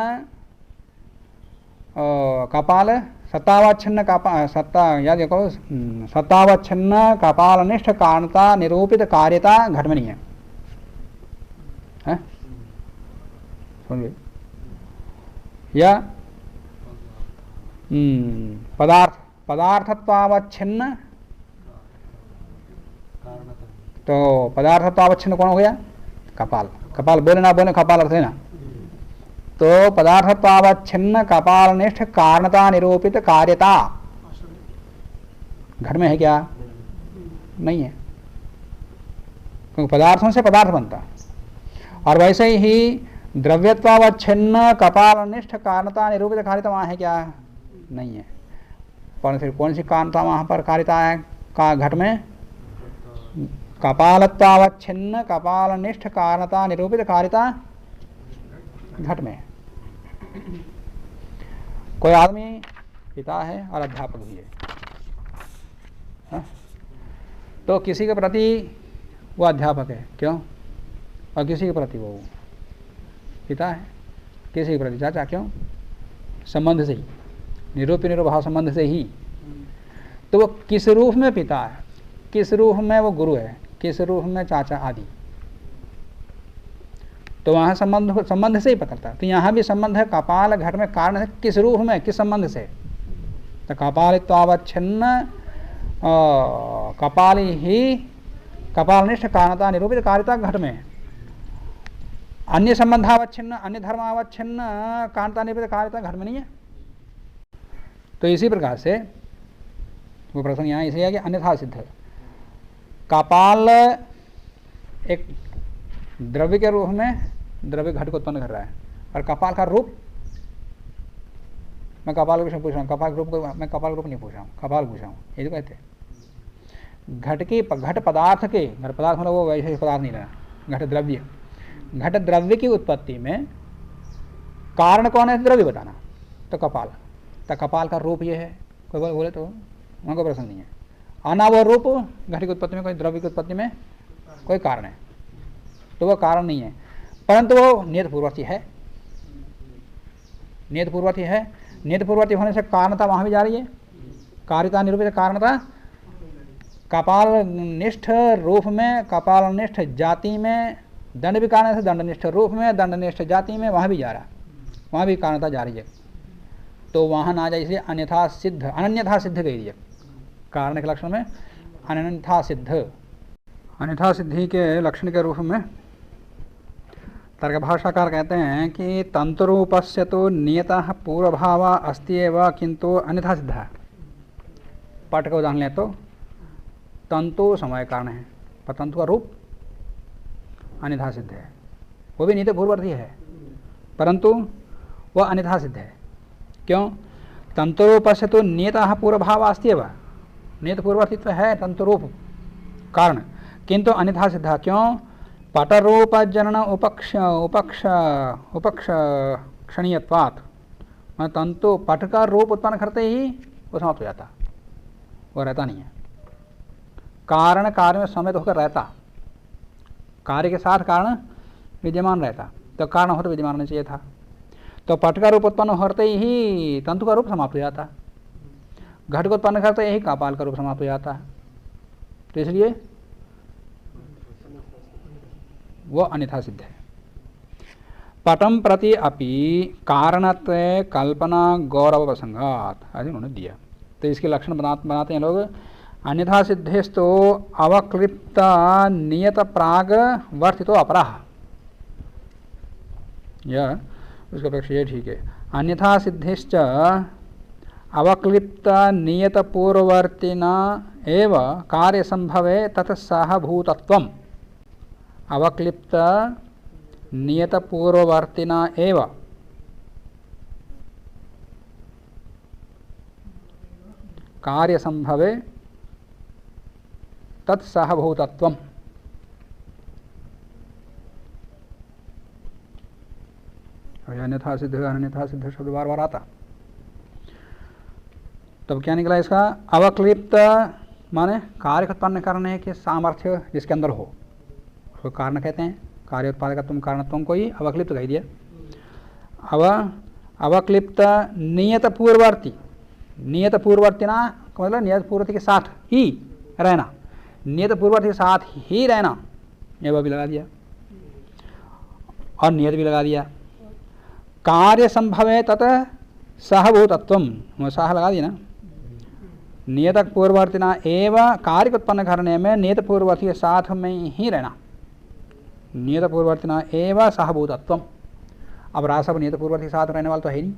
कपाल, सत्तावच्छिन्न कपाल, सत्ता याद देखो, सत्तावच्छिन्न कपालनिष्ठ कारणता निरूपित कार्यता घट में नहीं है, सुनिए। या पदार्थत्वावच्छिन्न, तो पदार्थत्वावच्छिन्न कौन हो गया? कपाल। कपाल बोले ना बोले, कपाल अर्थ है ना। तो पदार्थत्वावच्छिन्न कपालनिष्ठ कारणता निरूपित कार्यता घट में है क्या? नहीं है, क्योंकि पदार्थों से पदार्थ बनता। और वैसे ही द्रव्यत्वावच्छिन्न कपालनिष्ठ कारणता निरूपित कार्यता वहाँ है क्या? नहीं है। पर फिर कौन सी कारणता वहाँ पर कार्यता है का घट में? कपालत्वावच्छिन्न कपालनिष्ठ कारणता निरूपित कार्यता घट में। कोई आदमी पिता है और अध्यापक भी है, हा? तो किसी के प्रति वो अध्यापक है, क्यों? और किसी के प्रति वो पिता है, किसी के प्रति चाचा, क्यों? संबंध से ही, निरूप निरूपभाव संबंध से ही। तो वो किस रूप में पिता है, किस रूप में वो गुरु है, किस रूप में चाचा आदि। तो वहाँ संबंध से ही पता चलता है। तो यहाँ भी संबंध है कपाल घट में, कारण है किस रूप में, किस संबंध से। तो कपालित्वावच्छिन्न कपाल ही कपालनिष्ठ कारणता निरूपित कारिता घट में, अन्य संबंधावच्छिन्न अन्य धर्मावच्छिन्न कारणता निरूपित कारिता घट में नहीं है। तो इसी प्रकार से वो प्रश्न यहाँ इसलिए है कि अन्यथा सिद्ध है। कपाल एक द्रव्य के रूप में द्रव्य घट को उत्पन्न कर रहा है, और कपाल का रूप, मैं कपाल के विषय पूछ रहा हूँ, कपाल रूप को मैं कपाल रूप नहीं पूछ रहा हूँ, कपाल पूछ रहा हूँ। ये जो कहते हैं घट पदार्थ के, घट पदार्थ मतलब वो वैसे पदार्थ नहीं रहा, घट द्रव्य, घट द्रव्य की उत्पत्ति में कारण कौन है, द्रव्य बताना। तो कपाल, तो कपाल का रूप ये है, कोई बोले तो वहाँ कोई प्रश्न नहीं है। आना वो रूप घट की उत्पत्ति में, कोई द्रव्य की उत्पत्ति में कोई कारण है, तो वो कारण नहीं है, परंतु वो नियत पूर्ववर्ती है। नियत पूर्ववर्ती है, नियत पूर्ववर्ती होने से कारणता वहाँ भी जा रही है, कारिता निरूपित कारणता। कपाल निष्ठ रूप में, कपाल निष्ठ जाति में, दंड भी कारण है, दंडनिष्ठ रूप में, दंडनिष्ठ जाति में, वहाँ भी जा रहा, वहाँ भी कारणता जा रही है। तो वहाँ ना जाए, इसलिए अन्यथा सिद्ध, अनन्यथा सिद्ध कह दिया। कारण के लक्षण में अनन्यथा सिद्ध, अन्यथा सिद्धि के लक्षण के रूप में तर्क भाषाकार कहते हैं कि तंतुरूपस्य तो नियतः पूर्वभाव अस्ति एव किंतु अन्यथा सिद्ध है। पाठ का उदाहरण लें तो तंतु समय कारण है, पर तंतु का रूप अन्यथा सिद्ध है, वो भी नियत पूर्ववर्ती है, परंतु वह अन्यथा सिद्ध है। क्यों? तंतुरूपस्य तो नियतः पूर्वभाव अस्ति एव, नियत पूर्ववर्तित्व है तंतुरूप कारण, किंतु अन्यथा सिद्ध। क्यों? पटरूप जनन उपक्षणीयत्वात्, तंतु पट का रूप उत्पन्न करते ही वो समाप्त हो जाता, वो रहता नहीं है। कारण कार्य में समेत होकर रहता, कार्य के साथ कारण विद्यमान रहता, तो कारण हो तो विद्यमान होना चाहिए था। तो पट का रूप उत्पन्न होते ही तंतु का रूप समाप्त हो जाता, घट को उत्पन्न करते ही कपाल का रूप समाप्त हो जाता। तो इसलिए वो अन्यथा सिद्ध है। पटम प्रति अपि कारणत्व कल्पना गौरव प्रसंगात, ऐसे उन्होंने दिया। तो इसके लक्षण बनाते हैं लोग। अन्यथा सिद्धेस्तो अवक्लिप्त नियत प्राग वर्तितो अपराह, यह उसका अपेक्षा ये ठीक है। अन्यथा सिद्धिश्च अवक्लिप्त नियत पूर्ववर्तिना एव कार्य संभवे तत् सहभूतत्वम्, अवक्लिप्त नियत पूर्ववर्तिना एव कार्य संभवे तत्सहभूतत्वम्। अन्यथा सिद्ध, अन्यथा सिद्ध शब्द बार बार आता, तब क्या निकला इसका? अवक्लिप्त माने कार्य उत्पन्न करने के सामर्थ्य जिसके अंदर हो, उसको कारण कहते हैं। कार्य उत्पादकत्व कारणत्व को ही अवक्लिप्त कह दिया। अवक्लिप्त नियत पूर्ववर्ती, नियत पूर्ववर्तिना मतलब नियत पूर्ववर्ती के साथ ही रहना, नियत पूर्ववर्ती के साथ ही रहना, यह भी लगा दिया और नियत भी लगा दिया। कार्य संभवे तत सहभूतत्वम, सह लगा दिया ना, नियत पूर्ववर्तिना एवं कार्य को उत्पन्न करने में नियत पूर्ववर्ती के साथ में ही रहना, नियत पूर्ववर्तिना एवं सहभूतत्वम। अब रासव नियत पूर्ववर्ती के साथ रहने वाला तो है नहीं,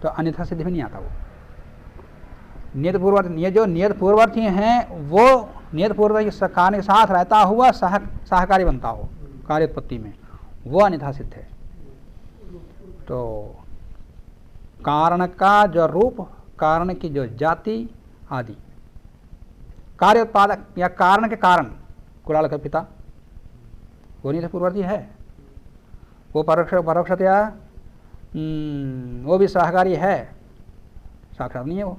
तो अन्यथा सिद्धि में नहीं आता। वो नियत पूर्ववर्ती, जो नियत पूर्ववर्ती हैं वो नियत पूर्ववर्ती कार्य के साथ रहता हुआ सहकारी बनता हो कार्य उत्पत्ति में, वो अन्यथा सिद्ध है। तो कारण का जो रूप, कारण की जो जाति आदि, कार्य उत्पादक या कारण के कारण कुलाल का पिता, वो नियत पूर्ववर्ती है, वो परोक्षतया वो भी सहकारी है, साक्षात नहीं है वो।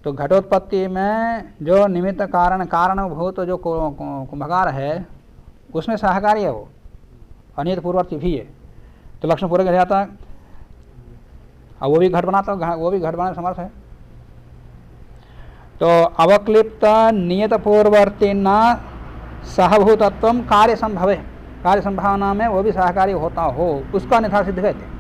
तो घटोत्पत्ति में जो निमित्त कारण कारणभूत जो कुंभकार है उसमें सहकारी है वो, अनियत पूर्ववर्ती भी है। तो लक्षण पूरे कर जाता है, और वो भी घट बनाता, वो भी घट बनाने समर्थ है। तो अवक्लिप्त नियत पूर्ववर्ती न सहभूतत्व कार्य संभवे, कार्य संभावना में वो भी सहकारी होता हो, उसका अन्यथा सिद्ध कहते हैं।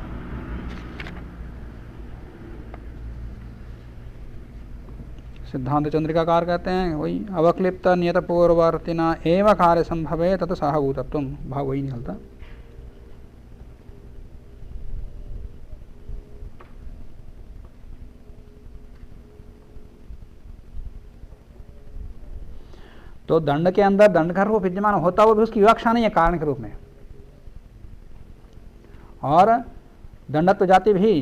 सिद्धांत चंद्रिकाकार कहते हैं वही अवक्लिप्त नियत पूर्ववर्तिना एवं कार्य संभवे तत् सहभूतत्व, भाव वही निकलता। तो दंड के अंदर दंड का रूप विद्यमान होता हुआ भी उसकी विवक्षा नहीं है कारण के रूप में, और दंडत्व जाति भी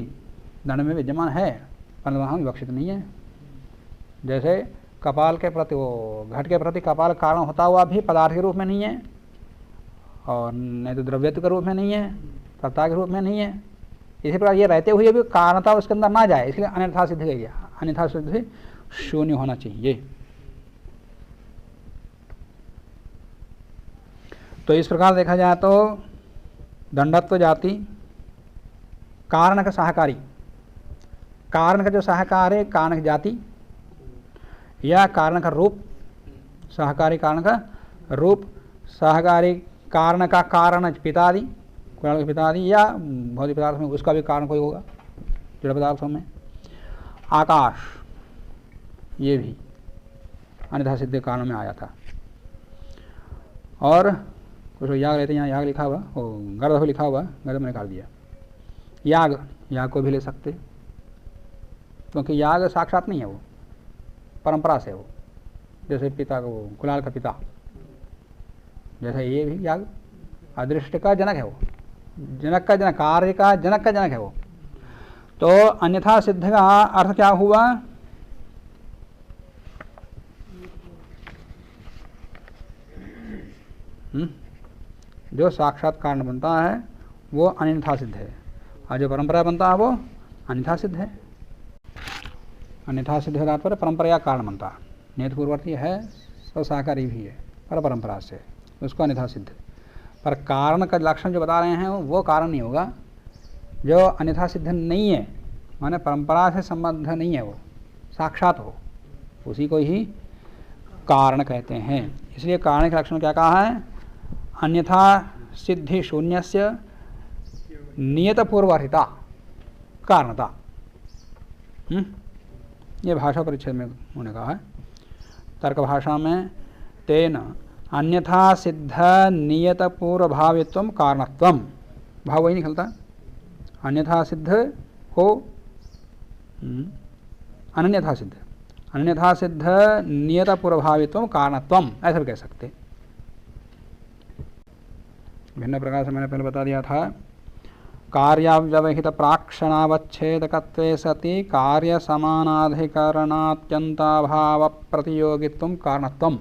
दंड में विद्यमान है परंतु वहाँ विवक्षित नहीं है। जैसे कपाल के प्रति, वो घट के प्रति कपाल कारण होता हुआ भी पदार्थ के रूप में नहीं है, और नहीं तो द्रव्यत्व के रूप में नहीं है, कर्ता के रूप में नहीं है। इसी प्रकार ये रहते हुए भी कारणता उसके अंदर ना जाए, इसलिए अन्यथा सिद्ध गया। अन्यथा सिद्ध शून्य होना चाहिए। तो इस प्रकार देखा जाए तो दंडत्व जाति कारण का सहकारी, कारण का जो सहकार है कारण की जाति, या कारण का रूप, सहकारी कारण का रूप, सहकारी कारण का कारण पितादि, कुराण के पितादि, या भौतिक पदार्थ में उसका भी कारण कोई होगा जड़ पदार्थों में। आकाश ये भी अन्यथा सिद्ध कारण में आया था। और कुछ याग रहते हैं, यहाँ याग लिखा हुआ, वो गर्भ लिखा हुआ, गर्भ में निकाल दिया। याग, याग को भी ले सकते क्योंकि याग साक्षात नहीं है, वो परंपरा से, वो जैसे पिता को, कुलाल का पिता, जैसे ये भी याग अदृष्ट का जनक है, वो जनक का जनक, कार्य का जनक है वो। तो अन्यथा सिद्ध का अर्थ क्या हुआ? जो साक्षात कारण बनता है वो अन्यथा सिद्ध है, और जो परंपरा बनता है वो अन्यथा सिद्ध है। अन्यथा सिद्ध है तात्पर्य परंपरा या कारण बनता है, नियत पूर्ववर्ती है, स्वसाकारी भी है, पर परंपरा से उसको अन्यथा सिद्ध। पर कारण का लक्षण जो बता रहे हैं वो कारण नहीं होगा। जो अन्यथा सिद्ध नहीं है माने परंपरा से संबंध नहीं है, वो साक्षात हो, उसी को ही कारण कहते हैं। इसलिए कारण के लक्षण क्या कहा है? अन्यथा सिद्धि शून्यस्य नियत पूर्ववर्तिता कारणता। ये भाषा परिच्छेद में उन्होंने कहा है। तर्क भाषा में तेन अन्यथा सिद्ध नियत पूर्वभावित्वम कारणत्वम, भाव वही निकलता। अन्यथा सिद्ध को अन्यथा सिद्ध नियत पूर्वभावित्वम कारणत्वम, ऐसा भी कह सकते। भिन्न प्रकार से मैंने पहले बता दिया था। कार्याव्यवहित प्राक्षणावच्छेदकत्वे सति कार्य समानाधिकरणात्यंताभाव प्रतियोगित्वम कारणत्वम,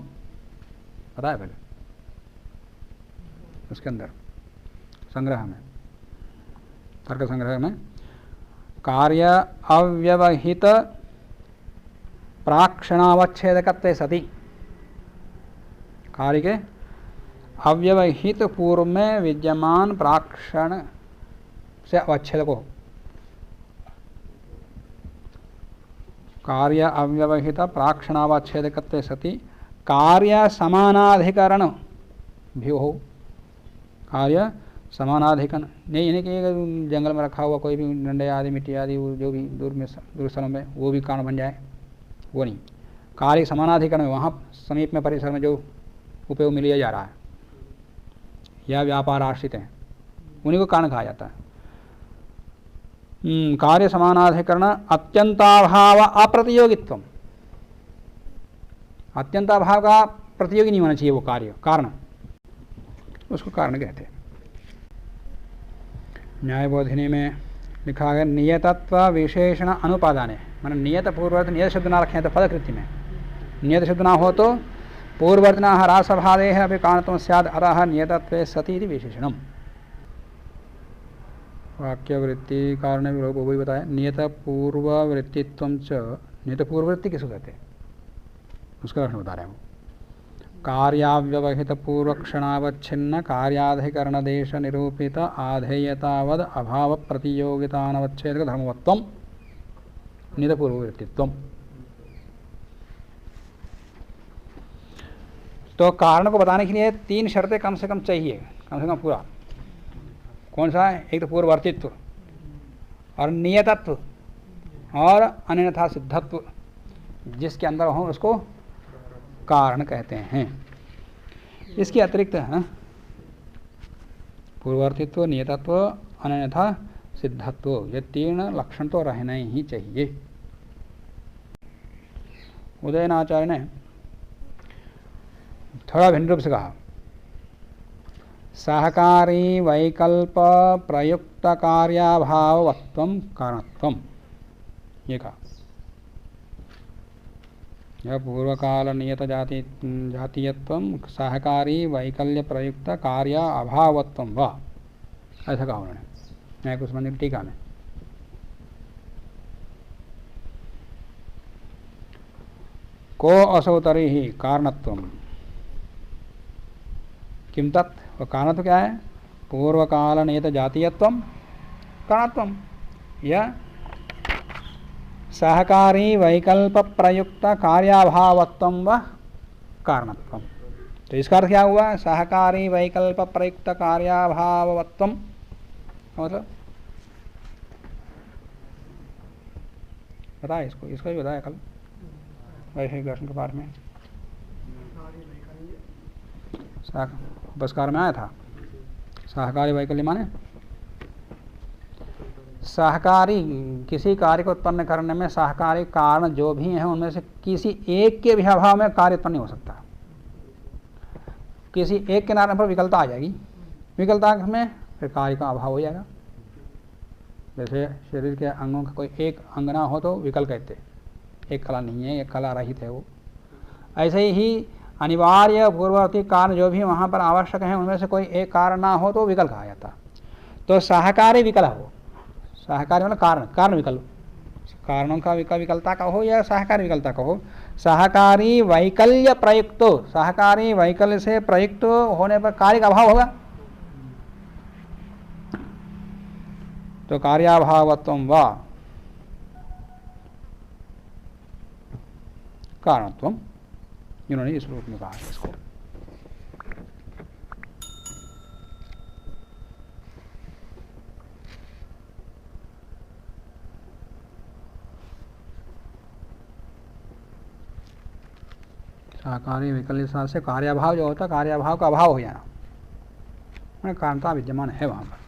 पता है पहले उसके अंदर संग्रह में, तर्क संग्रह में, कार्य अव्यवहित प्राक्षणावच्छेदकत्वे सति, कार्य के अव्यवहित पूर्व में विद्यमान प्राक्षण से अवच्छेद को, कार्य अव्यवहित प्राक्षणावच्छेदकत्वे सति कार्य समानाधिकरण भी हो। कार्य समानाधिकरण नहीं है कि जंगल में रखा हुआ कोई भी डंडे आदि मिट्टी आदि जो भी दूर स्थलों में वो भी कारण बन जाए, वो नहीं। कार्य समानाधिकरण में वहाँ समीप में परिसर में जो उपयोग में लिया जा रहा है या व्यापार आश्रित हैं उन्हीं को कारण कहा जाता है। कार्य समानाधिकरण अत्यंताभाव अप्रतियोगित्व, अत्यंताभाव का प्रतियोगी नहीं होना चाहिए वो कार्य, कारण, उसको कारण कहते हैं। न्यायबोधिनी में लिखा गया नियतत्व विशेषण अनुपादाने, माने नियत पूर्ववर्त नियत शब्द ना रखें तो पदकृति में नियत शब्द ना हो तो पूर्ववर्तिना ह्रासभादेः अपि कारणत्वं स्यात् अतः नियतत्वे सति इति विशेषणम्। वाक्यवृत्ति कारण विलोप वही बताया। नियत पूर्ववृत्तित्वं च, नियत पूर्ववृत्ति किसको कहते हैं उसका लक्षण बता रहे हैं। कार्याव्यवहित पूर्वक्षणावच्छिन्न कार्याधिकरण देश निरूपित आधेयतावद अभाव प्रतियोगितानवच्छेदक धर्मवत्वम नियत पूर्ववृत्तित्वम। तो कारण को बताने के लिए तीन शर्तें कम से कम चाहिए कम से कम पूरा। कौन सा है? एक तो पूर्ववर्तित्व और नियतत्व और अन्यथा सिद्धत्व, जिसके अंदर हो उसको कारण कहते हैं। इसके अतिरिक्त है पूर्ववर्तित्व, नियतत्व, अन्यथा सिद्धत्व, ये 3 लक्षण तो रहना ही चाहिए। उदयनाचार्य ने थोड़ा भिन्न रूप से कहा, सहकारी वैकल्प प्रयुक्त कार्याभावत्वम कारणत्वम, ये कहा। यह पूर्वकाल नियत जातीयत्वम सहकारी वैकल्य प्रयुक्त कार्य अभावत्वम वा, ऐसा कहा उन्होंने न्याय कुश मंदिर टीका में। को असौ तर्हि कारणत्वम किम तत्, और कारणत्व क्या है? पूर्वकाल नियत जातीयत्वम कारणत्वम, यह सहकारी वैकल्प प्रयुक्त कार्याभावत्वम व कारणत्वम। तो इसका अर्थ क्या हुआ? सहकारी वैकल्प प्रयुक्त कार्याभावत्वम मतलब बताया, इसको भी बताया कल वैशेषिक दर्शन के पाठ में, उपस्कार में आया था। सहकारी वैकल्य माने सहकारी, किसी कार्य को उत्पन्न करने में सहकारी कारण जो भी हैं उनमें से किसी एक के भी अभाव में कार्य उत्पन्न नहीं हो सकता। किसी एक के कारण पर विकलता आ जाएगी, विकलता में फिर कार्य का अभाव हो जाएगा। जैसे शरीर के अंगों का कोई एक अंग ना हो तो विकल कहते, एक कला नहीं है, एक कला रहित है वो। ऐसे ही अनिवार्य पूर्ववर्ती कारण जो भी वहाँ पर आवश्यक हैं उनमें से कोई एक कारण ना हो तो विकल कहा जाता। तो सहकारी विकल हो, सहकारी मतलब कारण, कारण विकल्प, कारणों का विकलता का हो या सहकारी विकलता का हो। सहकारी वैकल्य प्रयुक्त, सहकारी वैकल्य से प्रयुक्त होने पर कार्य का अभाव होगा, तो कार्याभावत्वम वा कारणत्वम, इन्होंने इस रूप में कहा है इसको। सहकारी विकल्य से कार्याभाव जो होता है, कार्याभाव का अभाव हो जाना, कारणता विद्यमान है वहां पर।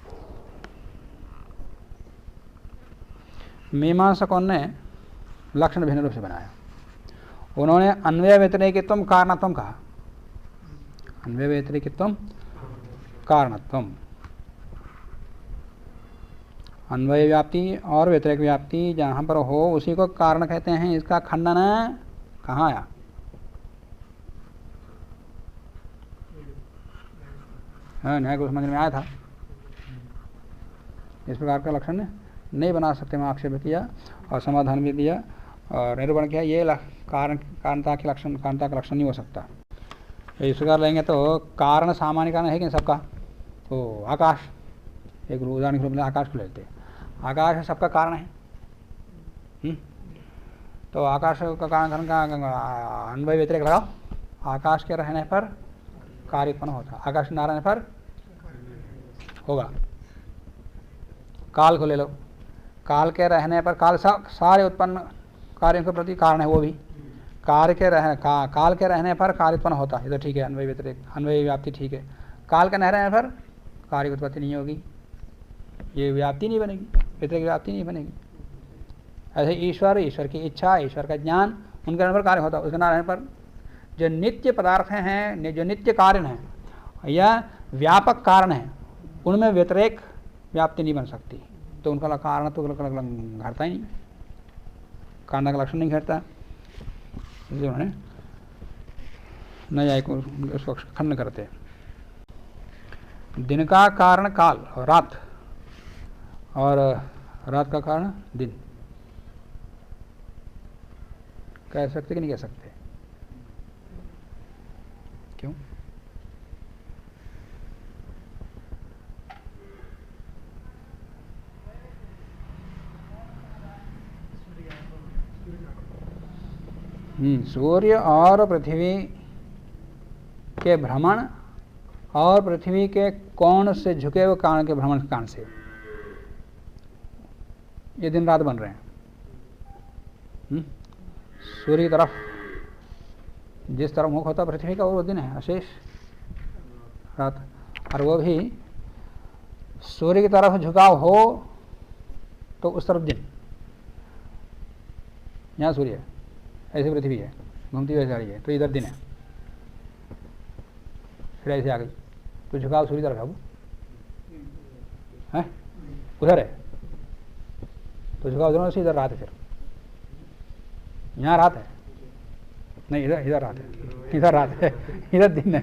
मीमांसकों ने लक्षण भिन्न रूप से बनाया। उन्होंने अन्वय व्यतिरेकित्वम कारणत्वम कहा, अन्वय व्यतिरेकित्वम कारणत्वम, अन्वय व्याप्ति और व्यतिरेक व्याप्ति जहाँ पर हो उसी को कारण कहते हैं। इसका खंडन कहाँ आया? हाँ, न्याय कुश मंदिर में आया था। इस प्रकार का लक्षण नहीं बना सकते, मैं आक्षेप किया और समाधान भी दिया और निरूपण किया। ये कारणता के लक्षण, कारणता का लक्षण नहीं हो सकता। इस प्रकार लेंगे तो कारण सामान्य कारण है कि सबका, तो आकाश एक उदाहरण के रूप में आकाश को लेते हैं। आकाश है सबका कारण है, तो आकाश का कारण का अन्वय व्यतिरेक लगाओ। आकाश के रहने पर कार्य उत्पन्न होता, आकाश ना रहने पर होगा। काल को ले लो, काल के रहने पर काल सारे उत्पन्न कार्यों के प्रति कारण है, वो भी कार्य के रहने काल के रहने पर कार्य उत्पन्न होता है, तो ठीक है, अन्वय व्यतिरेक, अन्वय व्याप्ति ठीक है। काल के न रहने पर कार्य की उत्पत्ति नहीं होगी, ये व्याप्ति नहीं बनेगी, व्यतिरेक व्याप्ति नहीं बनेगी। ऐसे ईश्वर, ईश्वर की इच्छा, ईश्वर का ज्ञान, उनके रहने पर कार्य होता है, उसके न रहने पर जो नित्य पदार्थ हैं, जो नित्य कारण हैं या व्यापक कारण हैं, उनमें व्यतिरेक व्याप्ति नहीं बन सकती, तो उनका कारण तो घटता ही नहीं, कारण का लक्षण नहीं घटता। इसलिए उन्होंने न्याय को उसको खंडन करते। दिन का कारण काल और रात, और रात का कारण दिन, कह सकते कि नहीं कह सकते? क्यों? सूर्य और पृथ्वी के भ्रमण और पृथ्वी के कोण से झुके हुए कारण के भ्रमण के कारण से ये दिन रात बन रहे हैं। सूर्य की तरफ जिस तरफ मुख होता है पृथ्वी का वो दिन है अशेष रात, और वो भी सूर्य की तरफ झुकाव हो तो उस तरफ दिन। यहाँ सूर्य है, ऐसे पृथ्वी है घूमती हुई जा रही है, तो इधर दिन है, फिर ऐसे आ गई तो झुकाव सूर्य तरफ है, वो है उधर है तो झुकाव दोनों से इधर रात है। फिर यहाँ रात है नहीं, इधर रात है, इधर रात है, इधर दिन है।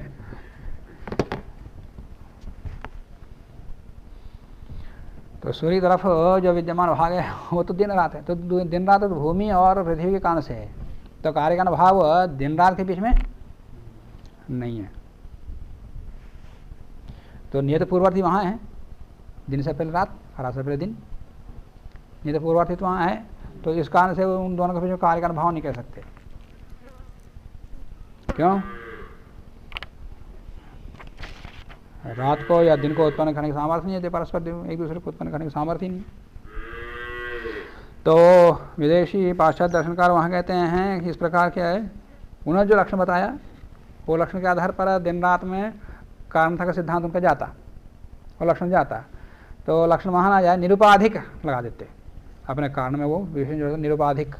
तो सूर्य की तरफ जो विद्यमान भाग है वो तो दिन रात है, तो दिन रात तो भूमि और पृथ्वी के कारण से है, तो कार्य का भाव दिन रात के बीच में नहीं है। तो नियत पूर्ववर्ती वहाँ है, दिन से पहले रात और रात से पहले दिन, नियत पूर्ववर्ती तो वहाँ है, तो इस कारण से उन दोनों के बीच में कार्य का भाव नहीं कह सकते। क्यों? रात को या दिन को उत्पन्न करने की सामर्थ्य नहीं है, परस्पर एक दूसरे को उत्पन्न करने की सामर्थ्य नहीं। तो विदेशी पाश्चात्य दर्शनकार वहाँ कहते हैं कि इस प्रकार क्या है, उन्होंने जो लक्षण बताया वो लक्षण के आधार पर दिन रात में कारणता का सिद्धांत उनका जाता, वो लक्षण जाता, तो लक्षण वहाँ ना जाए, निरुपाधिक लगा देते अपने कारण में, वो विशेष जो है निरुपाधिक।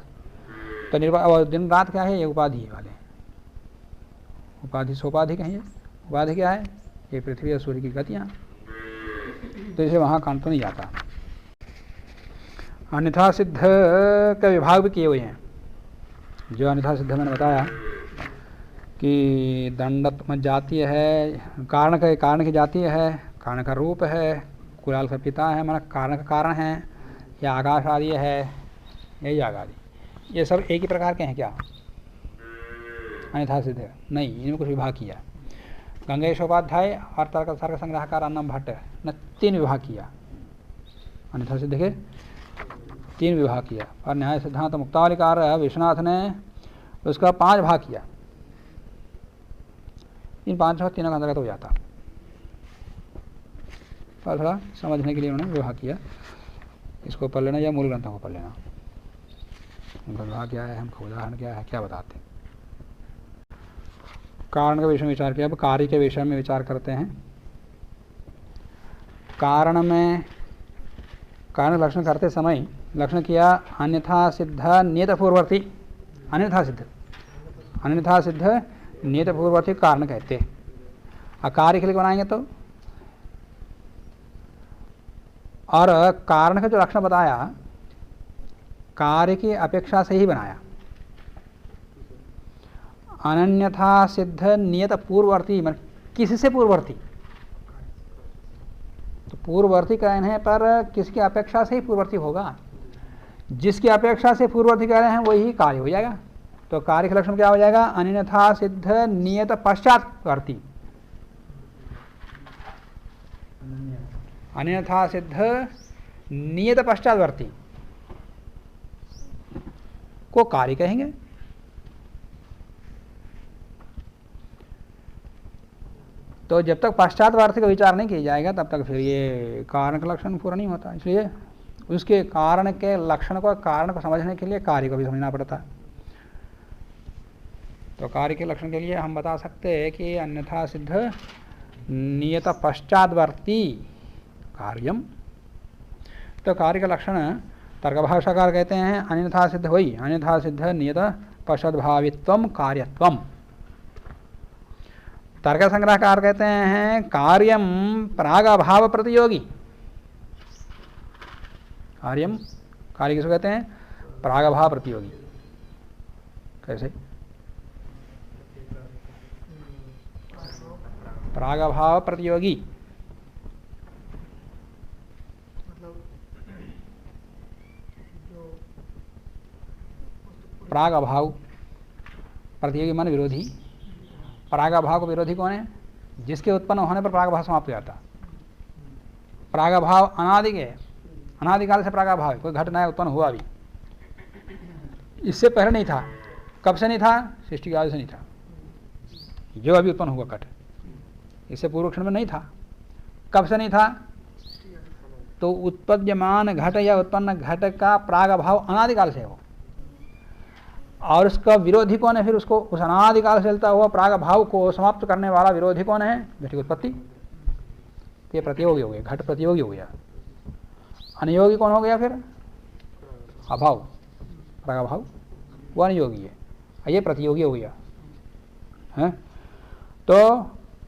तो दिन रात क्या है, ये उपाधि वाले, उपाधि सोपाधिक है। ये उपाधि क्या है, ये पृथ्वी और सूर्य की गतियाँ, तो इसे वहाँ कांट नहीं जाता। अन्यथा सिद्ध का विभाग भी किए हुए हैं, जो अन्यथा सिद्ध मैंने बताया कि दंडत्म जातीय है, कारण की जातीय है, कारण का रूप है, कुलाल का पिता है, माना कारण का कारण है, या आकाश आदि है, यही आग आदि, ये सब एक ही प्रकार के हैं क्या? अन्यथा सिद्ध है नहीं, इनमें कुछ विभाग किया। गंगेश उपाध्याय और तर्क संग्रहकार अन्नम भट्ट ने 3 विभाग किया, अन्यथा सिद्ध के 3 विभाग किया, और न्याय सिद्धांत मुक्तावलिकार विश्वनाथ ने उसका 5 भाग किया। इन 5 और 3 का अंतर्गत हो जाता, और थोड़ा समझने के लिए उन्होंने विभाग किया। इसको पढ़ लेना या मूल ग्रंथों को पढ़ लेना, उनका विभाग क्या है, हमको उदाहरण क्या है, क्या बताते हैं। कारण के विषय में विचार किया, अब कार्य के विषय में विचार करते हैं। कारण में कारण लक्षण करते समय लक्षण किया अन्यथा सिद्ध नियत पूर्ववर्ती, अन्यथा सिद्ध नियत पूर्ववर्ती कारण कहते हैं। कार्य के लिए बनाएंगे तो, और कारण का जो लक्षण बताया कार्य की अपेक्षा से ही बनाया। अनन्यथा सिद्ध नियत पूर्ववर्ती मतलब किससे पूर्ववर्ती, तो पूर्ववर्ती कहने पर किसकी अपेक्षा से ही पूर्ववर्ती होगा, जिसकी अपेक्षा से पूर्ववर्ती कह रहे हैं वही कार्य हो जाएगा। तो कार्य का लक्षण क्या हो जाएगा, अन्यथा सिद्ध नियत पश्चातवर्ती, अन्यथा सिद्ध नियत पश्चातवर्ती को कार्य कहेंगे। तो जब तक पश्चातवर्ती का विचार नहीं किया जाएगा तब तक फिर ये कारण का लक्षण पूरा नहीं होता। इसलिए उसके कारण के लक्षण को, कारण को समझने के लिए कार्य को भी समझना पड़ता है। तो कार्य के लक्षण के लिए हम बता सकते हैं कि अन्यथा सिद्ध नियत पश्चातवर्ती कार्यम। तो कार्य का लक्षण तर्कभाष्यकार कहते हैं अन्यथा सिद्ध वही, अन्यथा सिद्ध नियत पश्चाद्भावित्वम कार्यत्वम। तर्क संग्रहकार कहते हैं कार्यम प्रागभाव प्रतियोगी। कार्यम, कार्य किसको कहते हैं, प्रागभाव प्रतियोगी। कैसे, प्रागभाव प्रतियोगी प्राग अभाव, प्रतियोगी मन विरोधी। प्राग अभाव को विरोधी कौन है, जिसके उत्पन्न होने पर प्राग अभाव समाप्त हो जाता। प्राग अभाव अनादि के, अनादिकाल से प्राग अभाव, कोई घटना उत्पन्न हुआ भी, इससे पहले नहीं था। कब से नहीं था, सृष्टि काल से नहीं था, जो अभी उत्पन्न हुआ घट, इससे पूर्व क्षण में नहीं था। कब से नहीं था? तो उत्पद्यमान घट या उत्पन्न घट का प्रागभाव अनादिकाल से हो, और उसका विरोधी कौन है? फिर उसको उस अनादिकाल से चलता हुआ प्रागभाव को समाप्त करने वाला विरोधी कौन है? घट की उत्पत्ति। ये प्रतियोगी हो गया, घट प्रतियोगी हो गया। अनियोगी कौन हो गया फिर? अभाव, प्रागभाव वो अनियोगी है, ये प्रतियोगी हो गया है। तो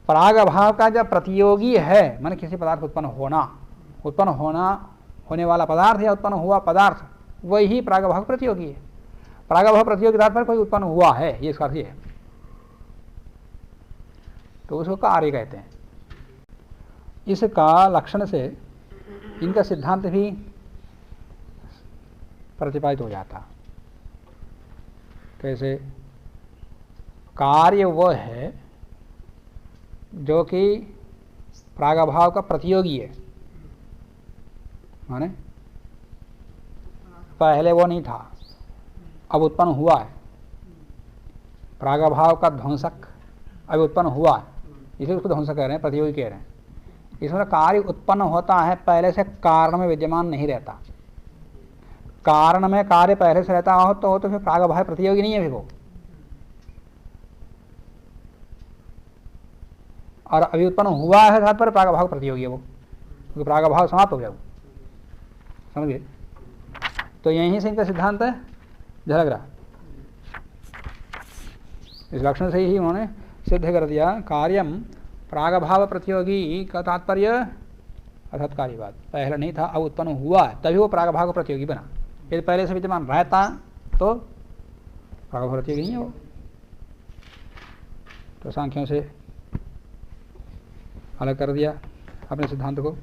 प्रागभाव का जब प्रतियोगी है, माने किसी पदार्थ उत्पन्न होना, होने वाला पदार्थ या उत्पन्न हुआ पदार्थ, वही प्रागभाव प्रतियोगी है। प्रागभाव प्रतियोगी पर कोई उत्पन्न हुआ है, ये इसका अर्थ है। तो उसको कार्य कहते हैं। इसका लक्षण से इनका सिद्धांत भी प्रतिपादित हो जाता। कैसे? कार्य वह है जो कि प्रागभाव का प्रतियोगी है, माने पहले वो नहीं था, अब उत्पन्न हुआ है। प्रागभाव का ध्वंसक अब उत्पन्न हुआ है, इसलिए उसको ध्वंसक कह रहे हैं, प्रतियोगी कह रहे हैं। इसमें कार्य उत्पन्न होता है, पहले से कारण में विद्यमान नहीं रहता। कारण में कार्य पहले से रहता हो तो फिर प्रागभाव प्रतियोगी नहीं है फिर वो। और अभी उत्पन्न हुआ है साथ पर प्रागभाव प्रतियोगी है वो, क्योंकि प्रागभाव समाप्त हो गया वो, समझिए। तो यहीं से इनका सिद्धांत है झलक रहा। इस लक्षण से ही उन्होंने सिद्ध कर दिया कार्यम प्रागभाव प्रतियोगी का तात्पर्य अर्थात कार्यवाद। पहले नहीं था, अब उत्पन्न हुआ है, तभी वो प्रागभाव का प्रतियोगी बना। यदि पहले से विद्यमान रहता तो प्रागभाव प्रतियोगी नहीं है वो। तो सांख्यों से अलग कर दिया अपने सिद्धांत को।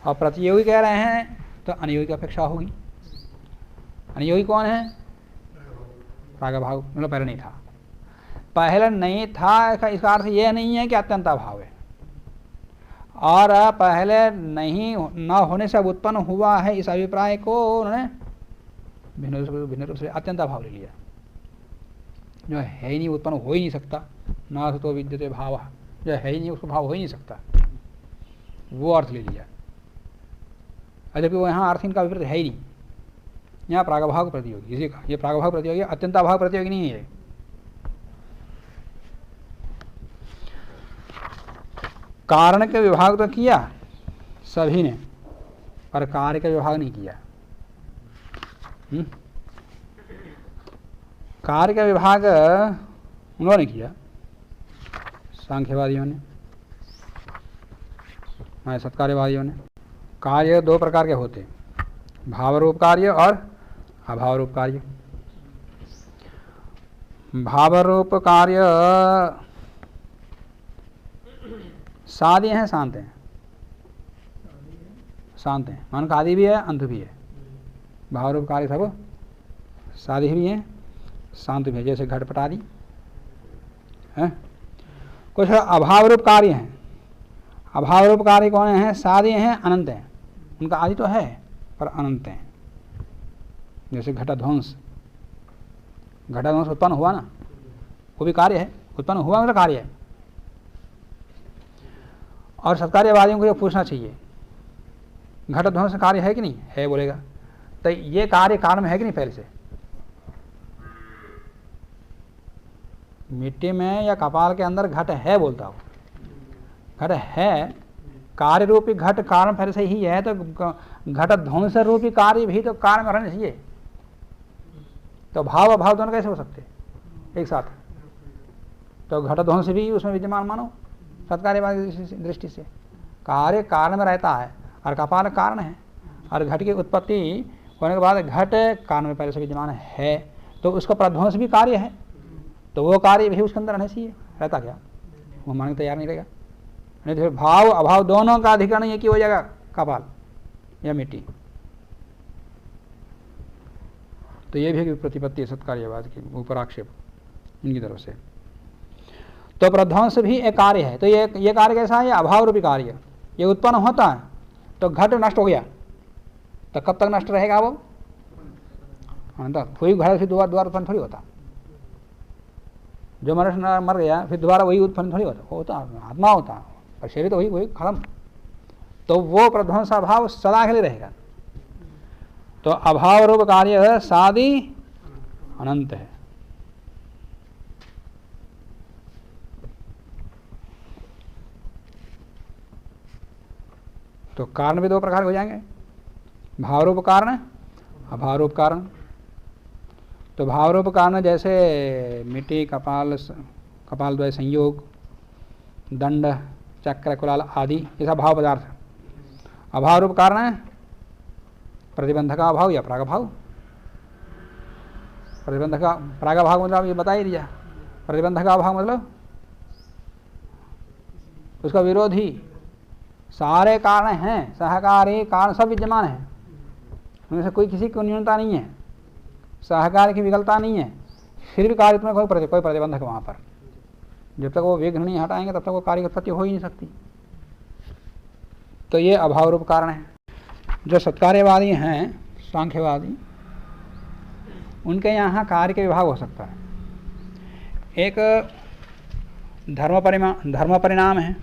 और प्रतियोगी कह रहे हैं तो अनियोगी की अपेक्षा होगी। अनियोगी कौन है? प्रागभाव, मतलब पहले नहीं था। पहले नहीं था इसका अर्थ यह नहीं है कि अत्यंत अभाव है, और पहले नहीं न होने से अब उत्पन्न हुआ है, इस अभिप्राय को उन्होंने भिन्न रूप से अत्यंत अभाव ले लिया। जो है ही नहीं, उत्पन्न हो ही नहीं सकता, ना तो विद्यते भाव, जो है ही नहीं उसको भाव हो ही नहीं सकता, वो अर्थ ले लिया। जबकि वो यहाँ अर्थ इनका विपरीत है ही नहीं। यहाँ प्रागभाव प्रतियोगी, इसी का ये प्रागभाव प्रतियोगी, अत्यंत अभाव प्रतियोगी नहीं है। कारण के विभाग तो किया सभी ने, पर कार्य का विभाग नहीं किया। कार्य का विभाग उन्होंने किया, सांख्यवादियों ने, हमारे सत्कार्यवादियों ने। कार्य दो प्रकार के होते हैं, भावरूप कार्य और अभावरूप कार्य। भावरूप कार्य सादे हैं, शांत हैं। शांत हैं मान का आदि भी है, अंत भी है। भावरूप कार्य सब सादे भी हैं, शांत भी है, जैसे घटपट आदि है। कुछ अभावरूप कार्य हैं। अभावरूप कार्य कौन है? सादे हैं, अनंत हैं। उनका आदि तो है पर अनंत हैं। जैसे घटाध्वंस, घटाध्वंस उत्पन्न हुआ ना, वो भी कार्य है, उत्पन्न हुआ मतलब कार्य है। और सत्कार्यवादियों को ये पूछना चाहिए, घटाध्वंस कार्य है कि नहीं है? बोलेगा तो ये कार्य कारण में है कि नहीं? पहले से मिट्टी में या कपाल के अंदर घट है, बोलता हूँ घट है, कार्य रूपी घट कारण पहले से ही है, तो घट ध्वंस रूपी कार्य भी तो कारण में रहना चाहिए। तो भाव अभाव दोनों कैसे हो सकते एक साथ? तो घट ध्वंस भी उसमें विद्यमान मानो सत्कार्यवादी दृष्टि से। कार्य कारण में रहता है और कपाल कारण है, और घट की उत्पत्ति होने के बाद घट कारण में पहले से विद्यमान है, तो उसका प्रध्वंस भी कार्य है, तो वो कार्य भी उसके अंदर रहना चाहिए। रहता क्या? वो मानने को तैयार नहीं रहेगा। नहीं तो भाव अभाव दोनों का अधिकरण ये की हो जाएगा, कपाल या मिट्टी। तो ये भी एक प्रतिपत्ति है सत्कार्यवाद की, ऊपर आक्षेप इनकी तरफ से। तो प्रध्वंस भी एक कार्य है। तो ये कार्य कैसा है? ये अभाव रूपी कार्य। ये उत्पन्न होता है तो घट नष्ट हो गया, तो कब तक नष्ट रहेगा वो? कोई घर से द्वार उत्पन्न थोड़ी होता, जो मनुष्य मर गया फिर दोबारा वही उत्पन्न थोड़ी होता आत्मा होता, पर शरीर तो वही खत्म, तो वो प्रध्वंस अभाव सदा के लिए रहेगा। तो अभाव रूप कार्य सादि अनंत है। तो कारण भी दो प्रकार हो जाएंगे, भाव रूप कारण, अभाव रूप कारण। तो भाव रूप कारण जैसे मिट्टी, कपाल द्वय संयोग, दंड, चक्र, कुलाल आदि ये सब भाव पदार्थ। अभाव रूप कारण है प्रतिबंध का अभाव या प्रागभाव। प्रतिबंध का प्रागभाव मतलब ये बता ही दिया, प्रतिबंध का अभाव मतलब उसका विरोधी। सारे कारण हैं, सहकारी कारण सब विद्यमान हैं, उनमें से कोई किसी की न्यूनता नहीं है, सहकार की विकलता नहीं है, फिर भी कार्य में कोई प्रतिबंधक वहाँ पर। जब तक वो विघ्न नहीं हटाएंगे तब तक वो कार्य की उत्पत्ति हो ही नहीं सकती। तो ये अभाव रूप कारण है। जो सत्कार्यवादी हैं, सांख्यवादी, उनके यहाँ कार्य के विभाग हो सकता है। एक धर्म परिणाम है।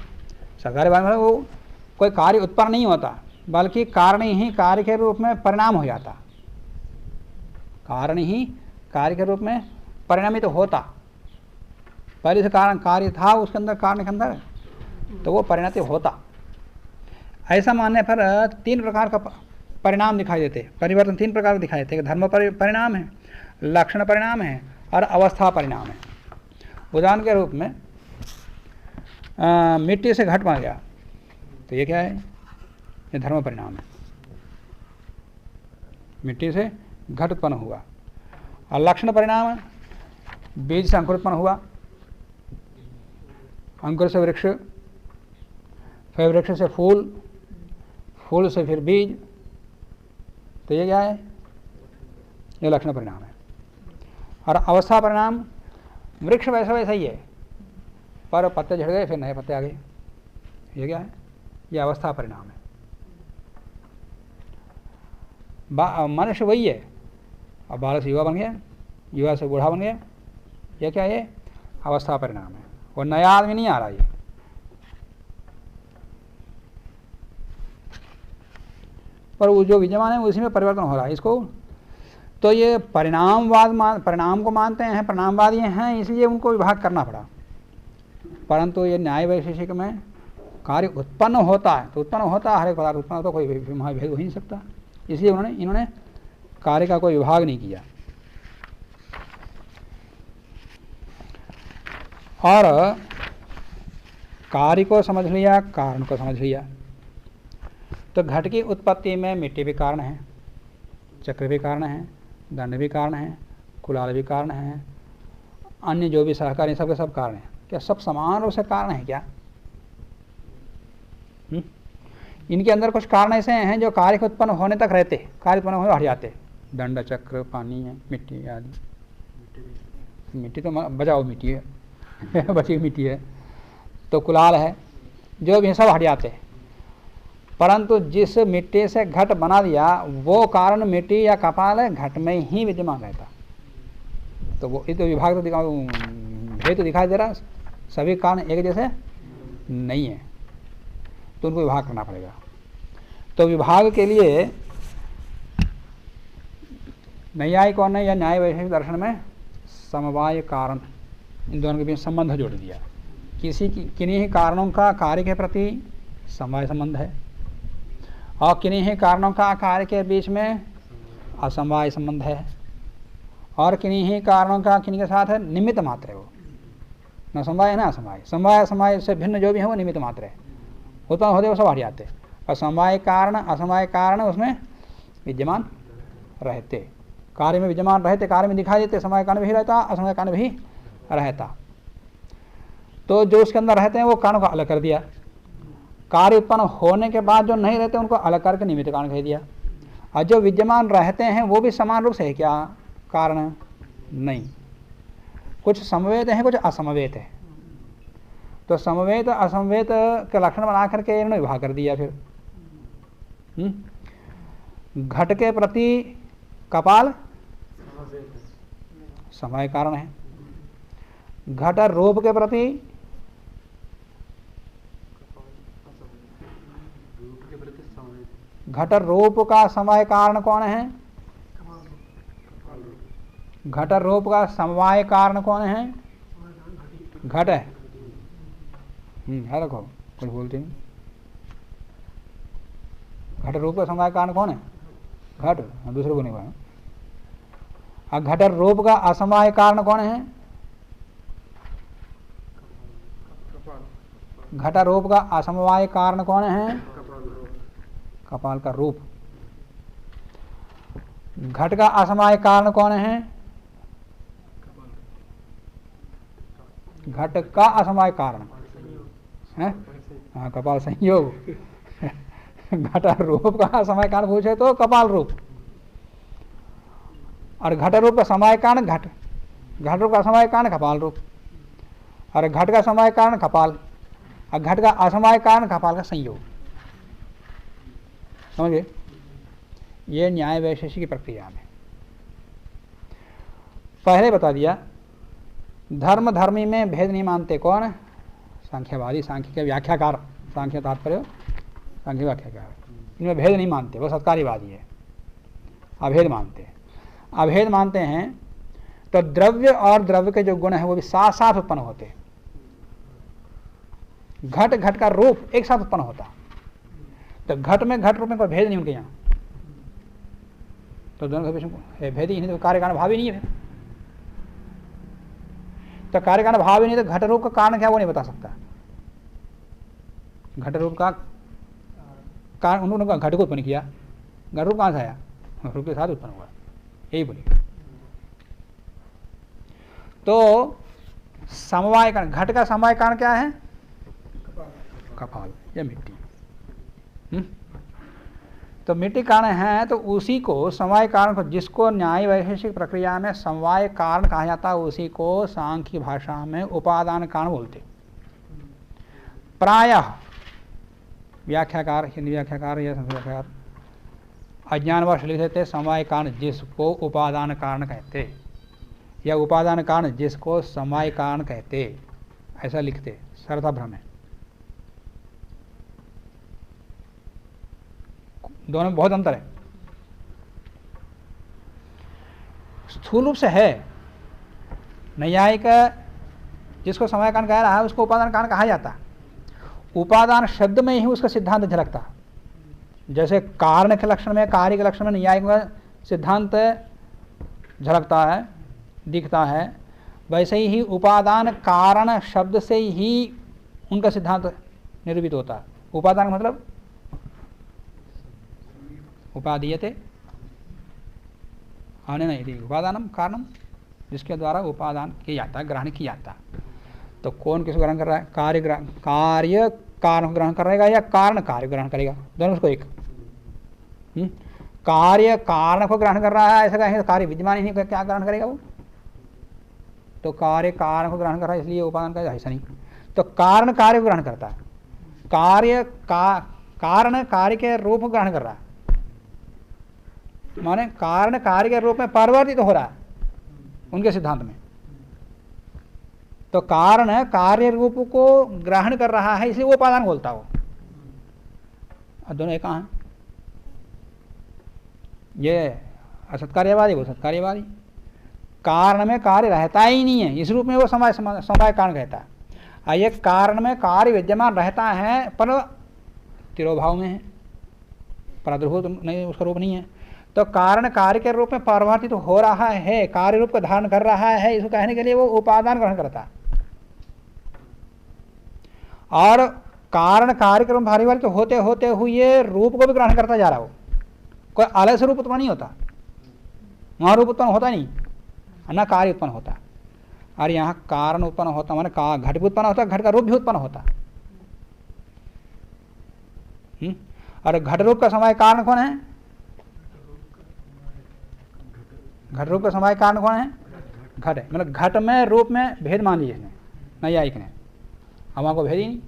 सत्कार्यवादी में वो कोई कार्य उत्पन्न नहीं होता, बल्कि कारण ही कार्य के रूप में परिणाम हो जाता। कारण ही कार्य के रूप में परिणामित तो होता। पहले से कारण कार्य था उसके अंदर, कारण के अंदर, तो वो परिणति होता। ऐसा मानने पर तीन प्रकार का परिणाम दिखाई देते, परिवर्तन तीन प्रकार के दिखाई देते। धर्म परिणाम है, लक्षण परिणाम है और अवस्था परिणाम है। उदाहरण के रूप में मिट्टी से घट बन गया, तो ये क्या है? ये धर्म परिणाम है। मिट्टी से घट उत्पन्न हुआ। और लक्षण परिणाम है, बीज से अंकुर उत्पन्न हुआ, अंकुर से वृक्ष, फिर वृक्ष से फूल, फूल से फिर बीज, तो ये क्या है? ये लक्षण परिणाम है। और अवस्था परिणाम, वृक्ष वैसा ही है, पर पत्ते झड़ गए फिर नए पत्ते आ गए, ये क्या है? ये अवस्था परिणाम है। मनुष्य वही है, अब बालक से युवा बन गया, युवा से बूढ़ा बन गया, ये क्या है? अवस्था परिणाम है। और नया आदमी नहीं आ रहा ये। पर वो जो विद्यमान है उसी में परिवर्तन हो रहा है इसको। तो ये परिणाम को मानते हैं, परिणामवादी हैं, इसलिए उनको विभाग करना पड़ा। परंतु ये न्याय वैशेषिक में कार्य उत्पन्न होता है, तो उत्पन्न होता है, हर एक पदार्थ उत्पन्न होता, कोई भेद हो ही नहीं सकता। इसलिए इन्होंने कार्य का कोई विभाग नहीं किया। और कार्य को समझ लिया, कारण को समझ लिया। तो घट की उत्पत्ति में मिट्टी भी कारण है, चक्र भी कारण है, दंड भी कारण है, कुलाल भी कारण है, अन्य जो भी सहकारी सबके सब कारण हैं। क्या सब समान रूप से कारण है क्या? इनके अंदर कुछ कारण ऐसे हैं जो कार्य के उत्पन्न होने तक रहते, कार्य उत्पन्न होने हट जाते। दंड, चक्र, पानी है, मिट्टी आदि। मिट्टी तो बचाओ मिट्टी है बची मिट्टी है। तो कुलाल है, जो भी सब हट जाते हैं। परंतु जिस मिट्टी से घट बना दिया वो कारण मिट्टी या कपाल है, घट में ही विद्यमान रहता। तो वो ये तो विभाग तो दिखाई दे रहा, सभी कारण एक जैसे नहीं है, तो उनको विभाग करना पड़ेगा। तो विभाग के लिए नैयायिक और या न्याय वैशेषिक दर्शन में समवाय कारण, इन दोनों के बीच संबंध जोड़ दिया। किन्हीं ही कारणों का कार्य के प्रति समवाय संबंध है, और किन्हीं ही कारणों का कार्य के बीच में असमवाय संबंध है, और किन्हीं ही कारणों का किन्हीं के साथ है निमित्त मात्र है। वो न समवाय है ना असमवाय। समवाय असमवाय से भिन्न जो भी है वो निमित्त मात्र है, उत्पन्न होते वो सब हट जाते। और समवाय कारण असमवाय कारण उसमें विद्यमान रहते, कार्य में विद्यमान रहते, कार्य में दिखाई देते। समवाय कारण भी रहता, असमवाय कारण भी रहता। तो जो उसके अंदर रहते हैं वो कारण को अलग कर दिया। कार्य उत्पन्न होने के बाद जो नहीं रहते उनको अलग करके निमित्त कारण कह दिया। और जो विद्यमान रहते हैं वो भी समान रूप से है क्या? कारण नहीं, कुछ समवेत है, कुछ असमवेत है। तो समवेत असमवेत के लक्षण बना करके इन्होंने विभाग कर दिया। फिर घट के प्रति कपाल समवाय कारण है, घट और रूप के प्रति घट और रूप का समवाय कारण कौन है? घट और रूप का समवाय कारण कौन है? घट है। है, रखो, कुछ बोलते नहीं। घट रूप का समवाय कारण कौन है? घट। दूसरे को नहीं बोला। और घट और रूप का असमवाय कारण कौन है? घट और रूप का असमवाय कारण कौन है? कपाल का रूप। घट का असमवाय कारण कौन है? घट का असमवाय कारण है, हाँ, कपाल संयोग। घट और रूप का असमवाय कारण पूछे तो कपाल रूप, और घट रूप का समवाय कारण घट, घट रूप का असमवाय कारण कपाल रूप, और घट का समवाय कारण कपाल, और घट का असमवाय कारण कपाल का संयोग। समझे? ये न्याय वैशेषिक की प्रक्रिया में पहले बता दिया। धर्म धर्मी में भेद नहीं मानते कौन? सांख्यवादी, सांख्य के व्याख्याकार, सांख्य तात्पर्य सांख्य व्याख्याकार, इनमें भेद नहीं मानते, वो सत्कार्यवादी है। अभेद मानते हैं। अभेद मानते हैं तो द्रव्य और द्रव्य के जो गुण है वो भी साथ साथ उत्पन्न होते हैं। घट घट का रूप एक साथ उत्पन्न होता, तो घट में घट रूप में कोई भेद नहीं उनके यहाँ, तो दोनों के बीच में भेद ही नहीं, तो कार्य कारण भाव ही नहीं है। तो कार्य कारण भाव ही नहीं, तो घट रूप का कारण क्या वो नहीं बता सकता। घट रूप का कारण उन्होंने घट को उत्पन्न किया, घट रूप कहां से आया? रूप के साथ उत्पन्न हुआ, यही बोलिए। तो समवाय कारण, घट का समवाय कारण क्या है? कपाल या मिट्टी। तो मिट्टी कारण है, तो उसी को समवाय कारण को, जिसको न्याय वैशेषिक प्रक्रिया में समवाय कारण कहा जाता है, उसी को सांख्य भाषा में उपादान कारण बोलते। प्रायः व्याख्याकार, हिंदी व्याख्याकार या संस्कृत व्याख्याकार अज्ञानवश लिख देते समवाय कारण जिसको उपादान कारण कहते, या उपादान कारण जिसको समवाय कारण कहते, ऐसा लिखते। सरलता भ्रम है, दोनों में बहुत अंतर है। स्थूल रूप से है, नैयायिक जिसको समवाय कारण कह रहा है उसको उपादान कारण कहा जाता है। उपादान शब्द में ही उसका सिद्धांत झलकता। जैसे कारण के लक्षण में, कार्य के लक्षण में नैयायिक का सिद्धांत झलकता है, दिखता है, वैसे ही उपादान कारण शब्द से ही उनका सिद्धांत निरूपित होता है। उपादान मतलब उपादीयते आने नहीं, उपादानम कारणम, जिसके द्वारा उपादान किया जाता है, ग्रहण किया जाता है। तो कौन किसको ग्रहण कर रहा है? कार्य कारण को ग्रहण करेगा या कारण कार्य ग्रहण करेगा? दोनों को एक। कार्य कारण को ग्रहण कर रहा है ऐसा कहेंगे तो कार्य विद्यमान ही नहीं, क्या ग्रहण करेगा वो? तो कार्य कारण को ग्रहण कर रहा है इसलिए उपादान का ऐसा नहीं। तो कारण कार्य को ग्रहण करता है, कारण कार्य के रूप को ग्रहण कर रहा है, माने कारण कार्य के रूप में परिवर्तित हो रहा है उनके सिद्धांत में। तो कारण कार्य रूप को ग्रहण कर रहा है इसलिए वो उपादान बोलता हो। और दोनों एक कहाँ है? ये असत्कार्यवादी, वो सत्कार्यवादी। कारण में कार्य रहता ही नहीं है, इस रूप में वो समवाय कारण कहता है। और ये कारण में कार्य विद्यमान रहता है पर तिरोभाव में है, प्रादुर्भूत नहीं, उसका रूप नहीं है। तो कारण कार्य के रूप में परिवर्तित हो रहा है, कार्य रूप को धारण कर रहा है, इसको कहने के लिए वो उपादान ग्रहण करता है। और कारण कार्य के रूप में परिवर्तित होते होते हुए रूप को भी ग्रहण करता जा रहा हो, कोई अलग से रूप उत्पन्न नहीं होता, वहां रूप उत्पन्न होता नहीं, न कार्य उत्पन्न होता। और यहाँ कारण उत्पन्न होता, माने घट भी उत्पन्न होता, घट का रूप भी उत्पन्न होता। और घट रूप का समवाय कारण कौन है? घट रूप का समवाय कारण कौन है? घट है। मतलब घट में रूप में भेद मान लिया इसने, नैयायिक ने, हम वहां को भेद ही नहीं।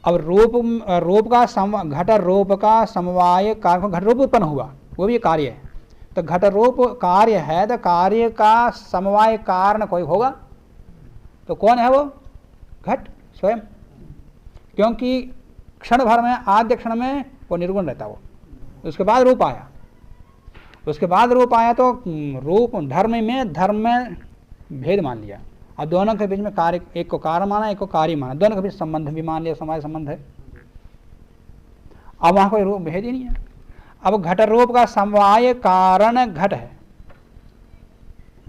अब रूप का घट रूप का समवाय कारण, घट रूप उत्पन्न हुआ, वो भी कार्य है। तो घट रूप कार्य है, तो कार्य का समवाय कारण कोई होगा, तो कौन है वो? घट स्वयं। क्योंकि क्षण भर में, आद्य क्षण में वो निर्गुण रहता वो, उसके बाद रूप आया, उसके बाद रूप आया तो रूप धर्म में भेद मान लिया, और दोनों के बीच में कार्य, एक को कारण माना, एक को कार्य माना, दोनों के बीच संबंध भी मान लिया, समवाय संबंध है। अब वहां कोई रूप भेद ही नहीं है। अब घट रूप का समवाय कारण घट है,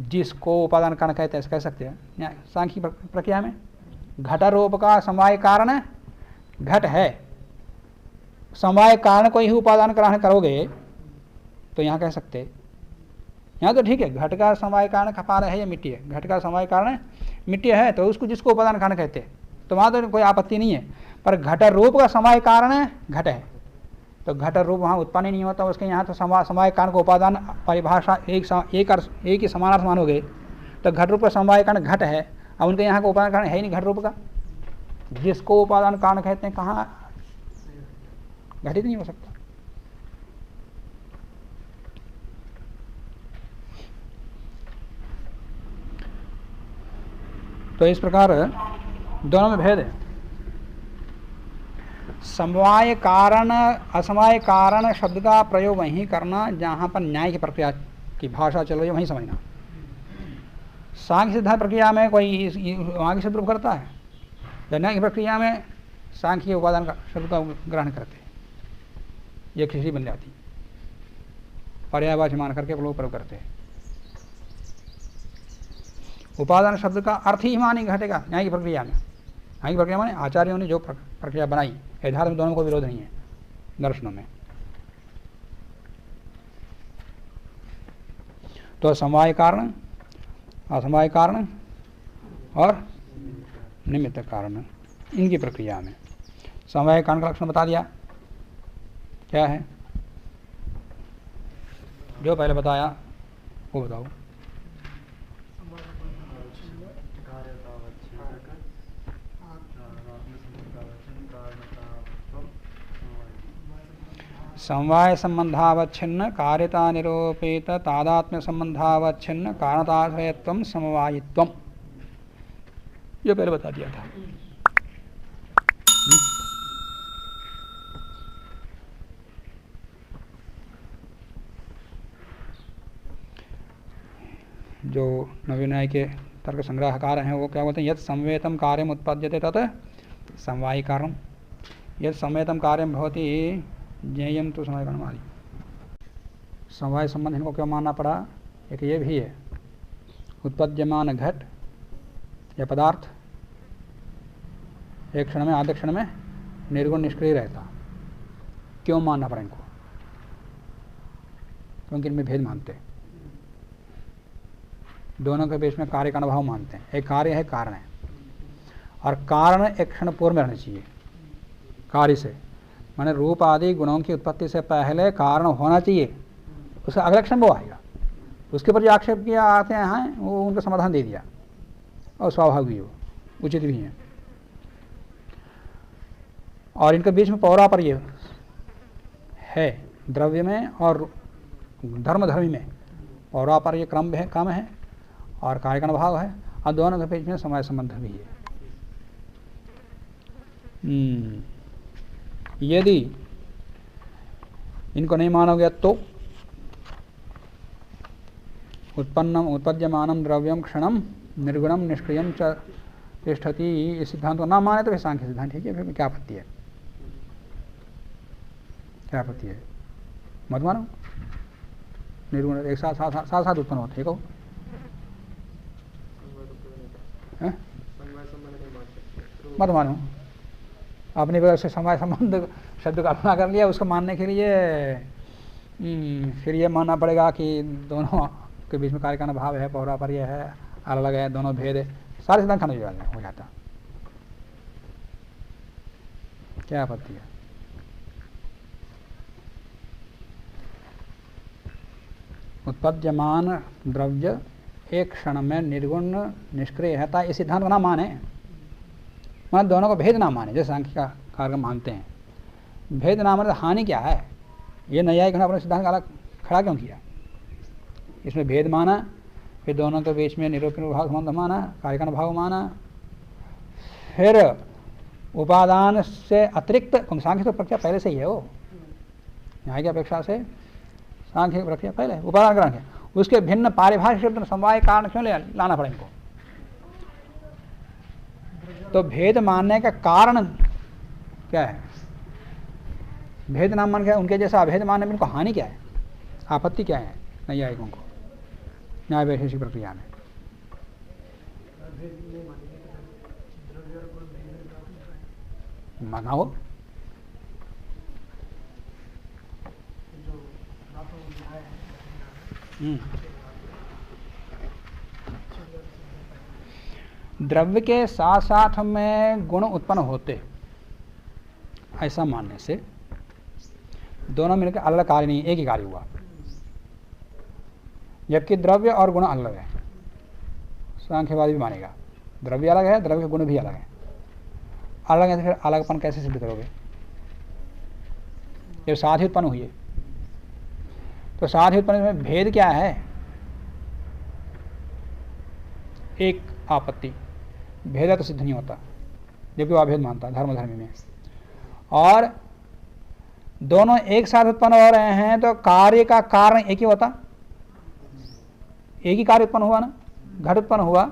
जिसको उपादान कारण कहते हैं, कह सकते हैं सांख्यिक प्रक्रिया में। घट रूप का समवाय कारण घट है, समवाय कारण को ही उपादान ग्रहण करोगे तो यहाँ कह सकते, यहाँ तो ठीक है, घट का समवाय कारण खपार है या मिट्टी है, घट का समवाय कारण मिट्टी है, तो उसको जिसको उपादान कारण कहते हैं, तो वहाँ तो कोई आपत्ति नहीं है। पर घट रूप का समवाय कारण घट है, तो घट रूप वहाँ उत्पन्न ही नहीं होता उसके, यहाँ तो समवाय कारण को उपादान परिभाषा एक ही समानार्थ मानोगे, तो घट रूप का समवाय कारण घट है, अब उनके यहाँ का उपादान कारण है ही नहीं घट रूप का, जिसको उपादान कारण कहते हैं, कहाँ घटित नहीं हो सकता। तो इस प्रकार दोनों में भेद है। समवाय कारण असमवाय कारण शब्द का प्रयोग वहीं करना जहाँ पर न्याय की प्रक्रिया की भाषा चल रही है, वहीं समझना। सांख्य सिद्धांत प्रक्रिया में कोई वहाँ की शब्द करता है, या न्याय की प्रक्रिया में सांख्य उपादान का शब्द का ग्रहण करते हैं, ये खिचड़ी बन जाती, पर्यायवाची मान करके लोग प्रयोग करते हैं। उपादान शब्द का अर्थ ही मानी घटेगा न्याय की प्रक्रिया में। न्याय की प्रक्रिया माने आचार्यों ने जो प्रक्रिया बनाई, यथार्थ में दोनों को विरोध नहीं है दर्शनों में। तो समवाय कारण, असमवाय कारण और निमित्त कारण, इनकी प्रक्रिया में समवाय कारण का लक्षण बता दिया। क्या है जो पहले बताया वो बताओ। समवाय संबंधावच्छिन्न कार्यता निरूपित तादात्म्य संबंधावच्छिन्न कारणताश्रयत्वम समवायित्वम, ये पहले बता दिया था। जो नवीन्याय के तर्क संग्रहकार हैं वो क्या बोलते हैं, यत् संवेतम कार्यम उत्पद्यते तत् समवायी कारण, यत् संवेतम कार्यम भवति ज्ञेयम तो समवाय कारण आदि। समवाय संबंध इनको क्यों मानना पड़ा, एक ये भी है, उत्पद्यमान घट या पदार्थ एक क्षण में आधे क्षण में निर्गुण निष्क्रिय रहता, क्यों मानना पड़ा इनको, क्योंकि इनमें भेद मानते हैं, दोनों के बीच में कार्य का अनुभव मानते हैं। एक कार्य है, कारण है, और कारण एक क्षण पूर्व में रहना चाहिए कार्य से, माने रूप आदि गुणों की उत्पत्ति से पहले कारण होना चाहिए, उसका अगला क्षण वो आएगा। उसके ऊपर जो आक्षेप किया आते हैं वो उनका समाधान दे दिया, और स्वाभाविक भी हो, उचित भी है। और इनके बीच में पौरापर्य है, द्रव्य में और धर्मी में पौरापर्य क्रम है, कम है, और कार्य का अभाव है, और दोनों के बीच में समय संबंध भी है। यदि इनको नहीं मानोगे तो उत्पद्यमानम द्रव्यम क्षणम निर्गुणम निष्क्रियम च तिष्ठति, इस सिद्धांत को ना माने तो फिर सांख्य सिद्धांत ठीक है, फिर क्या आपत्ति है, क्या आपत्ति है, मत मानो। निर्गुण एक साथ साथ उत्पन्न होते हैं, मत मानो। आपने वजह से समय संबंध शब्द का अपना कर लिया, उसको मानने के लिए फिर ये मानना पड़ेगा कि दोनों के बीच में कार्य का अभाव है, पौरापर्य है, अलग है, दोनों भेद है, सारे सिद्धांत खाने हो जाता। क्या आपत्ति है? उत्पद्यमान द्रव्य एक क्षण में निर्गुण निष्क्रिय रहता है, इस सिद्धांत को ना माने, मतलब दोनों को भेद ना माने, जैसे सांख्य का कार्य मानते हैं। भेद ना माने तो हानि क्या है, ये नैयायिक ने अपने सिद्धांत का अलग खड़ा क्यों किया? इसमें भेद माना, फिर दोनों के बीच में निरूपण भाव संबंध माना, कार्यकारण भाव माना, फिर उपादान से अतिरिक्त सांख्य तो प्रक्रिया पहले से ही है, वो न्याय की अपेक्षा से सांख्य प्रक्रिया पहले उपादान ग्रहण है, उसके भिन्न पारिभाषिक शब्द समवाय कारण क्यों लाना पड़े इनको? तो भेद मानने का कारण क्या है? भेद नाम मान क्या? उनके जैसा अभेद मानने में इनको हानि क्या है, आपत्ति क्या है नैयायिकों को न्याय वैशेषिक प्रक्रिया में? माना हो द्रव्य के साथ साथ में गुण उत्पन्न होते, ऐसा मानने से दोनों मिलकर अलग कार्य नहीं, एक ही कार्य हुआ, जबकि द्रव्य और गुण अलग है। सांख्यवादी भी मानेगा द्रव्य अलग है, द्रव्य के गुण भी अलग है। अलग है तो फिर अलगपन कैसे सिद्ध करोगे? जब साथ ही उत्पन्न हुई है तो साथ ही उत्पन्न में भेद क्या है? एक आपत्ति, भेद तो सिद्ध नहीं होता, जबकि वो अभेद मानता धर्मी में। और दोनों एक साथ उत्पन्न हो रहे हैं तो कार्य का कारण एक ही होता, एक ही कार्य उत्पन्न हुआ ना, घट उत्पन्न हुआ।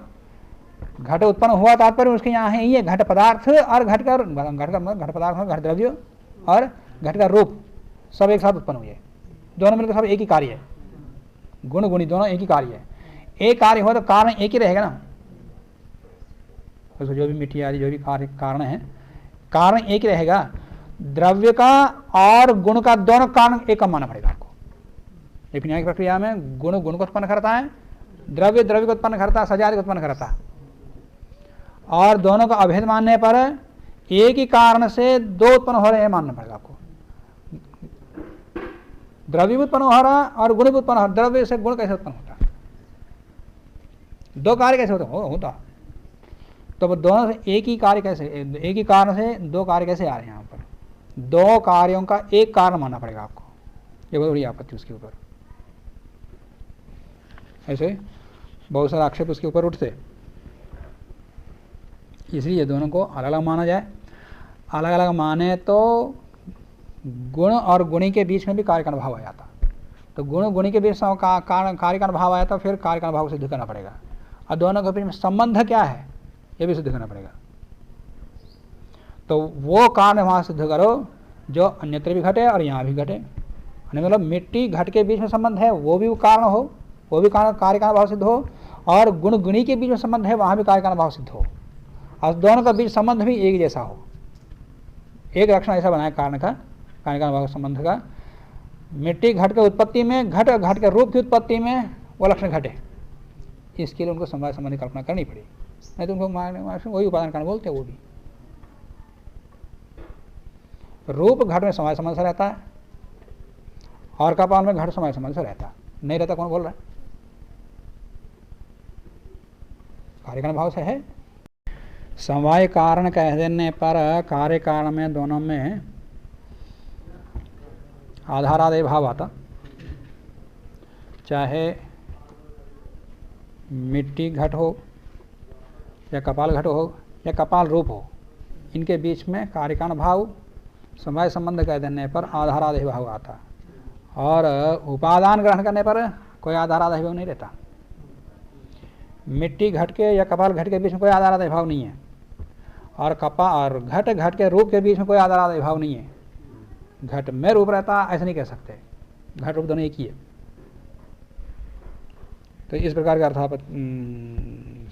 घट उत्पन्न हुआ तात्पर्य उसके यहाँ है ये घट पदार्थ और घट पदार्थ, घट द्रव्य और घट का रूप सब एक साथ उत्पन्न हुए, दोनों मिलकर सब एक ही कार्य है। गुण गुणी दोनों एक ही कार्य है। एक कार्य हो तो कारण एक ही रहेगा ना, तो जो भी मिट्टी आदि जो भी कार्य कारण है, कारण एक ही रहेगा। द्रव्य का और गुण का दोनों कारण एक का मानना पड़ेगा आपको। लेकिन न्यायिक प्रक्रिया में गुण गुण को उत्पन्न करता है, द्रव्य द्रव्य को उत्पन्न करता है, सजाति को उत्पन्न करता है, और दोनों का अभेद मानने पर एक ही कारण से दो उत्पन्न हो रहे हैं मानना पड़ेगा आपको। द्रव्य भी उत्पन्न हो रहा और गुण भी उत्पन्न हो रहा, द्रव्य से गुण कैसे उत्पन्न होता? दो कार्य कैसे होता? तो वो दोनों से एक ही कार्य कैसे, एक ही कारण से दो कार्य कैसे आ रहे हैं? यहाँ पर दो कार्यों का एक कारण मानना पड़ेगा आपको, ये बहुत बड़ी आपत्ति उसके ऊपर। ऐसे बहुत सारे आक्षेप उसके ऊपर उठते, इसलिए दोनों को अलग अलग माना जाए। अलग अलग माने तो गुण और गुणी के बीच में भी कार्य का भाव आ जाता, तो गुण गुणी के बीच कार्य का भाव आया तो फिर कार्य का भाव सिद्ध करना पड़ेगा, और दोनों के बीच में संबंध क्या है ये भी सिद्ध करना पड़ेगा। तो वो कारण वहाँ सिद्ध करो जो अन्यत्र भी घटे और यहाँ भी घटे, मतलब मिट्टी घट के बीच में संबंध है वो भी कारण हो, वो भी कारण कार्य का भाव सिद्ध हो, और गुण गुणी के बीच में संबंध है वहाँ भी कार्य का भाव सिद्ध हो, और दोनों का बीच संबंध भी एक जैसा हो। एक लक्षण ऐसा बनाए कारण का, कार्य का भाव संबंध का, मिट्टी घट के उत्पत्ति में, घट घट के रूप की उत्पत्ति में वो लक्षण घटे, इसके लिए उनको समवाय संबंध की कल्पना करनी पड़ी, नहीं तो उनको वही उपादान कारण बोलते हैं। वो भी रूप घट में समवाय संबंध से रहता है और कपाल में घट समवाय संबंध से रहता है, नहीं रहता कौन बोल रहा है? कार्य कारण भाव से है। समवाय कारण कह देने पर कार्य कारण में दोनों में आधारादय भाव आता, चाहे मिट्टी घट हो या कपाल घट हो या कपाल रूप हो, इनके बीच में कार्य कारण भाव समवाय संबंध कह देने पर आधारादय भाव आता, और उपादान ग्रहण करने पर कोई आधारादय भाव नहीं रहता। मिट्टी घट के या कपाल घट के बीच में कोई आधारादय भाव नहीं है, और कपाल घट घट के रूप के बीच में कोई आधारादय भाव नहीं है। घट में रूप रहता ऐसा नहीं कह सकते, घट रूप दोनों एक ही है। तो इस प्रकार का अर्थापत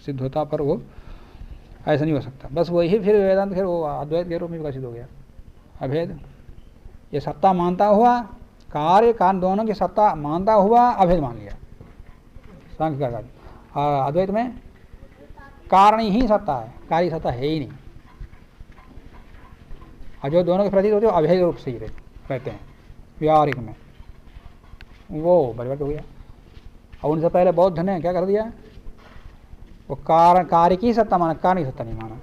सिद्ध होता, पर वो ऐसा नहीं हो सकता। बस वही फिर वेदांत फिर वो अद्वैत के रूप में विकसित हो गया। अभेद ये सत्ता मानता हुआ, कार्य कारण दोनों की सत्ता मानता हुआ अभेद मान लिया सांख्य का। और अद्वैत में कारण ही सत्ता है, कार्य सत्ता है ही नहीं, और जो दोनों के प्रतीत होते हैं अभेद रूप से ही रहते हैं व्यावहारिक में, वो परिवर्तन हो गया। और उनसे पहले बौद्ध ने क्या कर दिया, वो कार्य की सत्ता माना, कारण की सत्ता नहीं माना,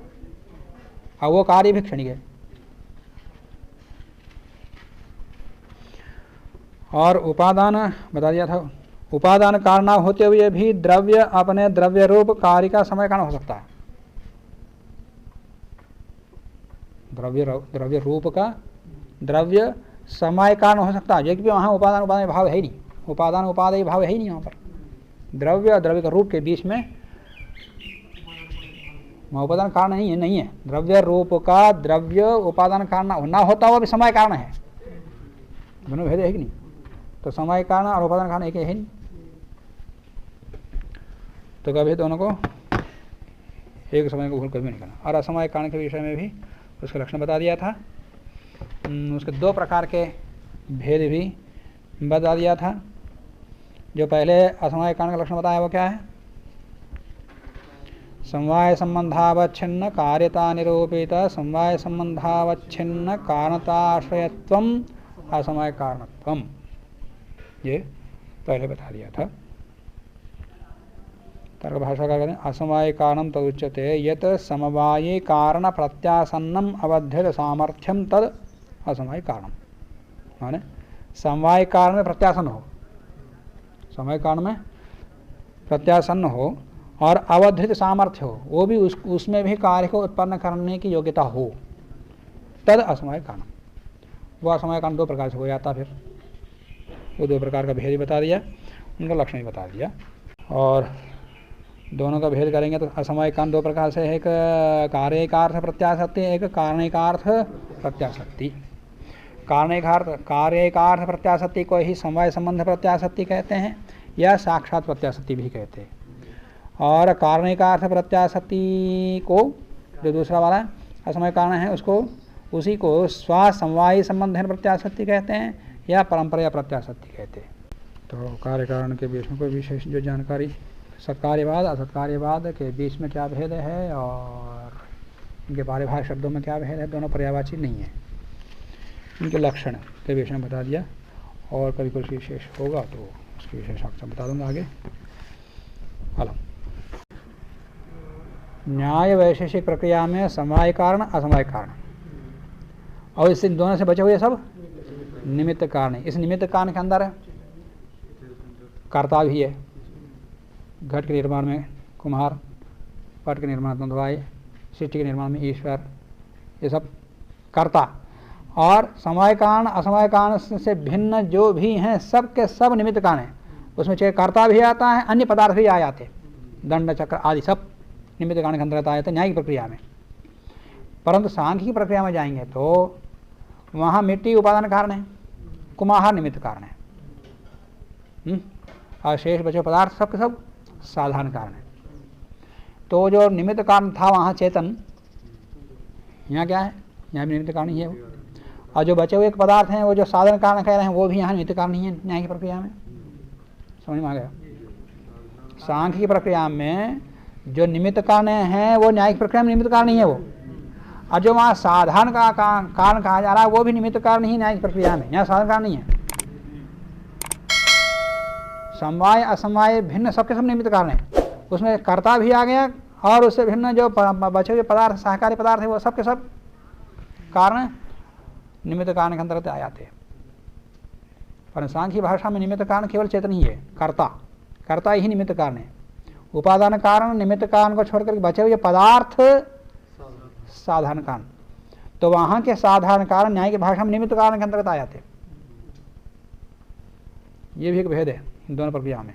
और वो कार्य भी क्षणिक है। और उपादान बता दिया था, उपादान कारण होते हुए भी द्रव्य अपने द्रव्य रूप कार्य का समय कारण हो सकता है। द्रव्य रूप का द्रव्य समय कारण हो सकता है, क्योंकि वहाँ उपादान उपादान भाव है ही नहीं, उपादान उपादेय भाव है ही नहीं वहाँ पर। द्रव्य और द्रव्य का रूप के बीच में उपादान कारण नहीं है। द्रव्य रूप का द्रव्य उपादान कारण ना होता हुआ भी समय कारण है, दोनों भेद है कि नहीं। तो समय कारण और उपादान कारण एक है नहीं, तो कभी दोनों को एक समय को भूल कभी नहीं करना। और असमय कारण के विषय में भी उसका लक्षण बता दिया था, उसके दो प्रकार के भेद भी बता दिया था। जो पहले असमय कारण का लक्षण बताया वो क्या है? समवाय संबंधावच्छिन्न कार्यता निरूपित समवाय संबंधावच्छिन्न कारणताश्रयत्वम असमय कारणत्वम, ये पहले बता दिया था। तर्क भाषा का कहते हैं असमवाय कारणम तदुच्यते यत समवायी कारण प्रत्यासन्नम अवध्यत सामर्थ्यम तद असमवाय कारणम। माने समवाय कारण में प्रत्यासन्न हो, समय कारण में प्रत्यासन्न हो और अवधित सामर्थ्य हो, वो भी उसमें भी कार्य को उत्पन्न करने की योग्यता हो, तद असमय कारण। वो असमय कारण दो प्रकार से हो जाता, फिर वो दो प्रकार का भेद बता दिया, उनका लक्षण भी बता दिया। और दोनों का भेद करेंगे तो असमय कारण दो प्रकार से है, एक कार्यकार्थ प्रत्याशक्ति, एक कारणिकार्थ प्रत्याशक्ति। कार्यकार्थ प्रत्याशक्ति को ही समवाय संबंध प्रत्याशक्ति कहते हैं या साक्षात प्रत्याशक्ति भी कहते हैं। और कारणिकार्थ प्रत्याशक्ति को जो दूसरा वाला असमय कारण है उसको उसी को स्वसमवायी संबंध प्रत्याशक्ति कहते हैं या परंपरा प्रत्याशक्ति कहते हैं। तो कार्य कारण के बीच में कोई विशेष जो जानकारी, सत्कार्यवाद असत्कार्यवाद के बीच में क्या भेद है और इनके पारिभाषिक शब्दों में क्या भेद है, दोनों पर्यायवाची नहीं है। इनके लक्षण के विषय में बता दिया, और कभी कुछ विशेष होगा तो उसके विशेष अक्सर बता दूंगा आगे। हेलो, न्याय वैशेषिक प्रक्रिया में समवाय कारण असमवाय कारण, और इससे दोनों से बचे हुए सब निमित्त कारण है। इस निमित्त कारण के अंदर कर्ता भी है, घट के निर्माण में कुम्हार, पट के निर्माण में द्वंद्वाय, सृष्टि के निर्माण में ईश्वर, ये सब कर्ता। और समवाय कारण असमवाय कारण से भिन्न जो भी हैं सब के सब निमित्त कारण हैं। उसमें चाहे कर्ता भी आता है, अन्य पदार्थ भी आ जाते, दंड चक्र आदि सब निमित्त कारण के अंतर्गत आ जाते न्यायिक प्रक्रिया में। परंतु सांख्यिक की प्रक्रिया में जाएंगे तो वहाँ मिट्टी उपादान कारण है, कुम्हार निमित्त कारण है, और शेष बचे पदार्थ सब के सब साधारण कारण है। तो जो निमित्त कारण था वहाँ चेतन, यहाँ क्या है, यहाँ भी निमित्त कारण ही है। और जो बचे हुए पदार्थ हैं वो जो साधारण कारण कह रहे हैं वो भी यहाँ निमित्त कारण ही है न्याय की प्रक्रिया में। समझ में आ गया? सांख्य की प्रक्रिया में जो निमित्त कारण है वो न्यायिक प्रक्रिया में निमित्त कारण नहीं है वो, और जो वहाँ साधारण का कारण कहा जा रहा है वो भी निमित्त कारण ही न्यायिक प्रक्रिया में, यहाँ साधारण कारण नहीं है। समवाय असमवाय भिन्न सबके सब निमित्त कारण है, उसमें कर्ता भी आ गया और उससे भिन्न जो बचे हुए पदार्थ सहकारी पदार्थ है वो सबके सब कारण निमित्त कारण के अंतर्गत आ जाते हैं। पर सांख्य भाषा में निमित्त कारण केवल चेतन ही है, कर्ता ही निमित्त कारण है। उपादान कारण निमित्त कारण को छोड़कर बचे हुए पदार्थ साधारण कारण, तो वहां के साधारण कारण न्याय की भाषा में निमित्त कारण के अंतर्गत आ जाते हैं। ये भी एक भेद है इन दोनों प्रक्रिया में।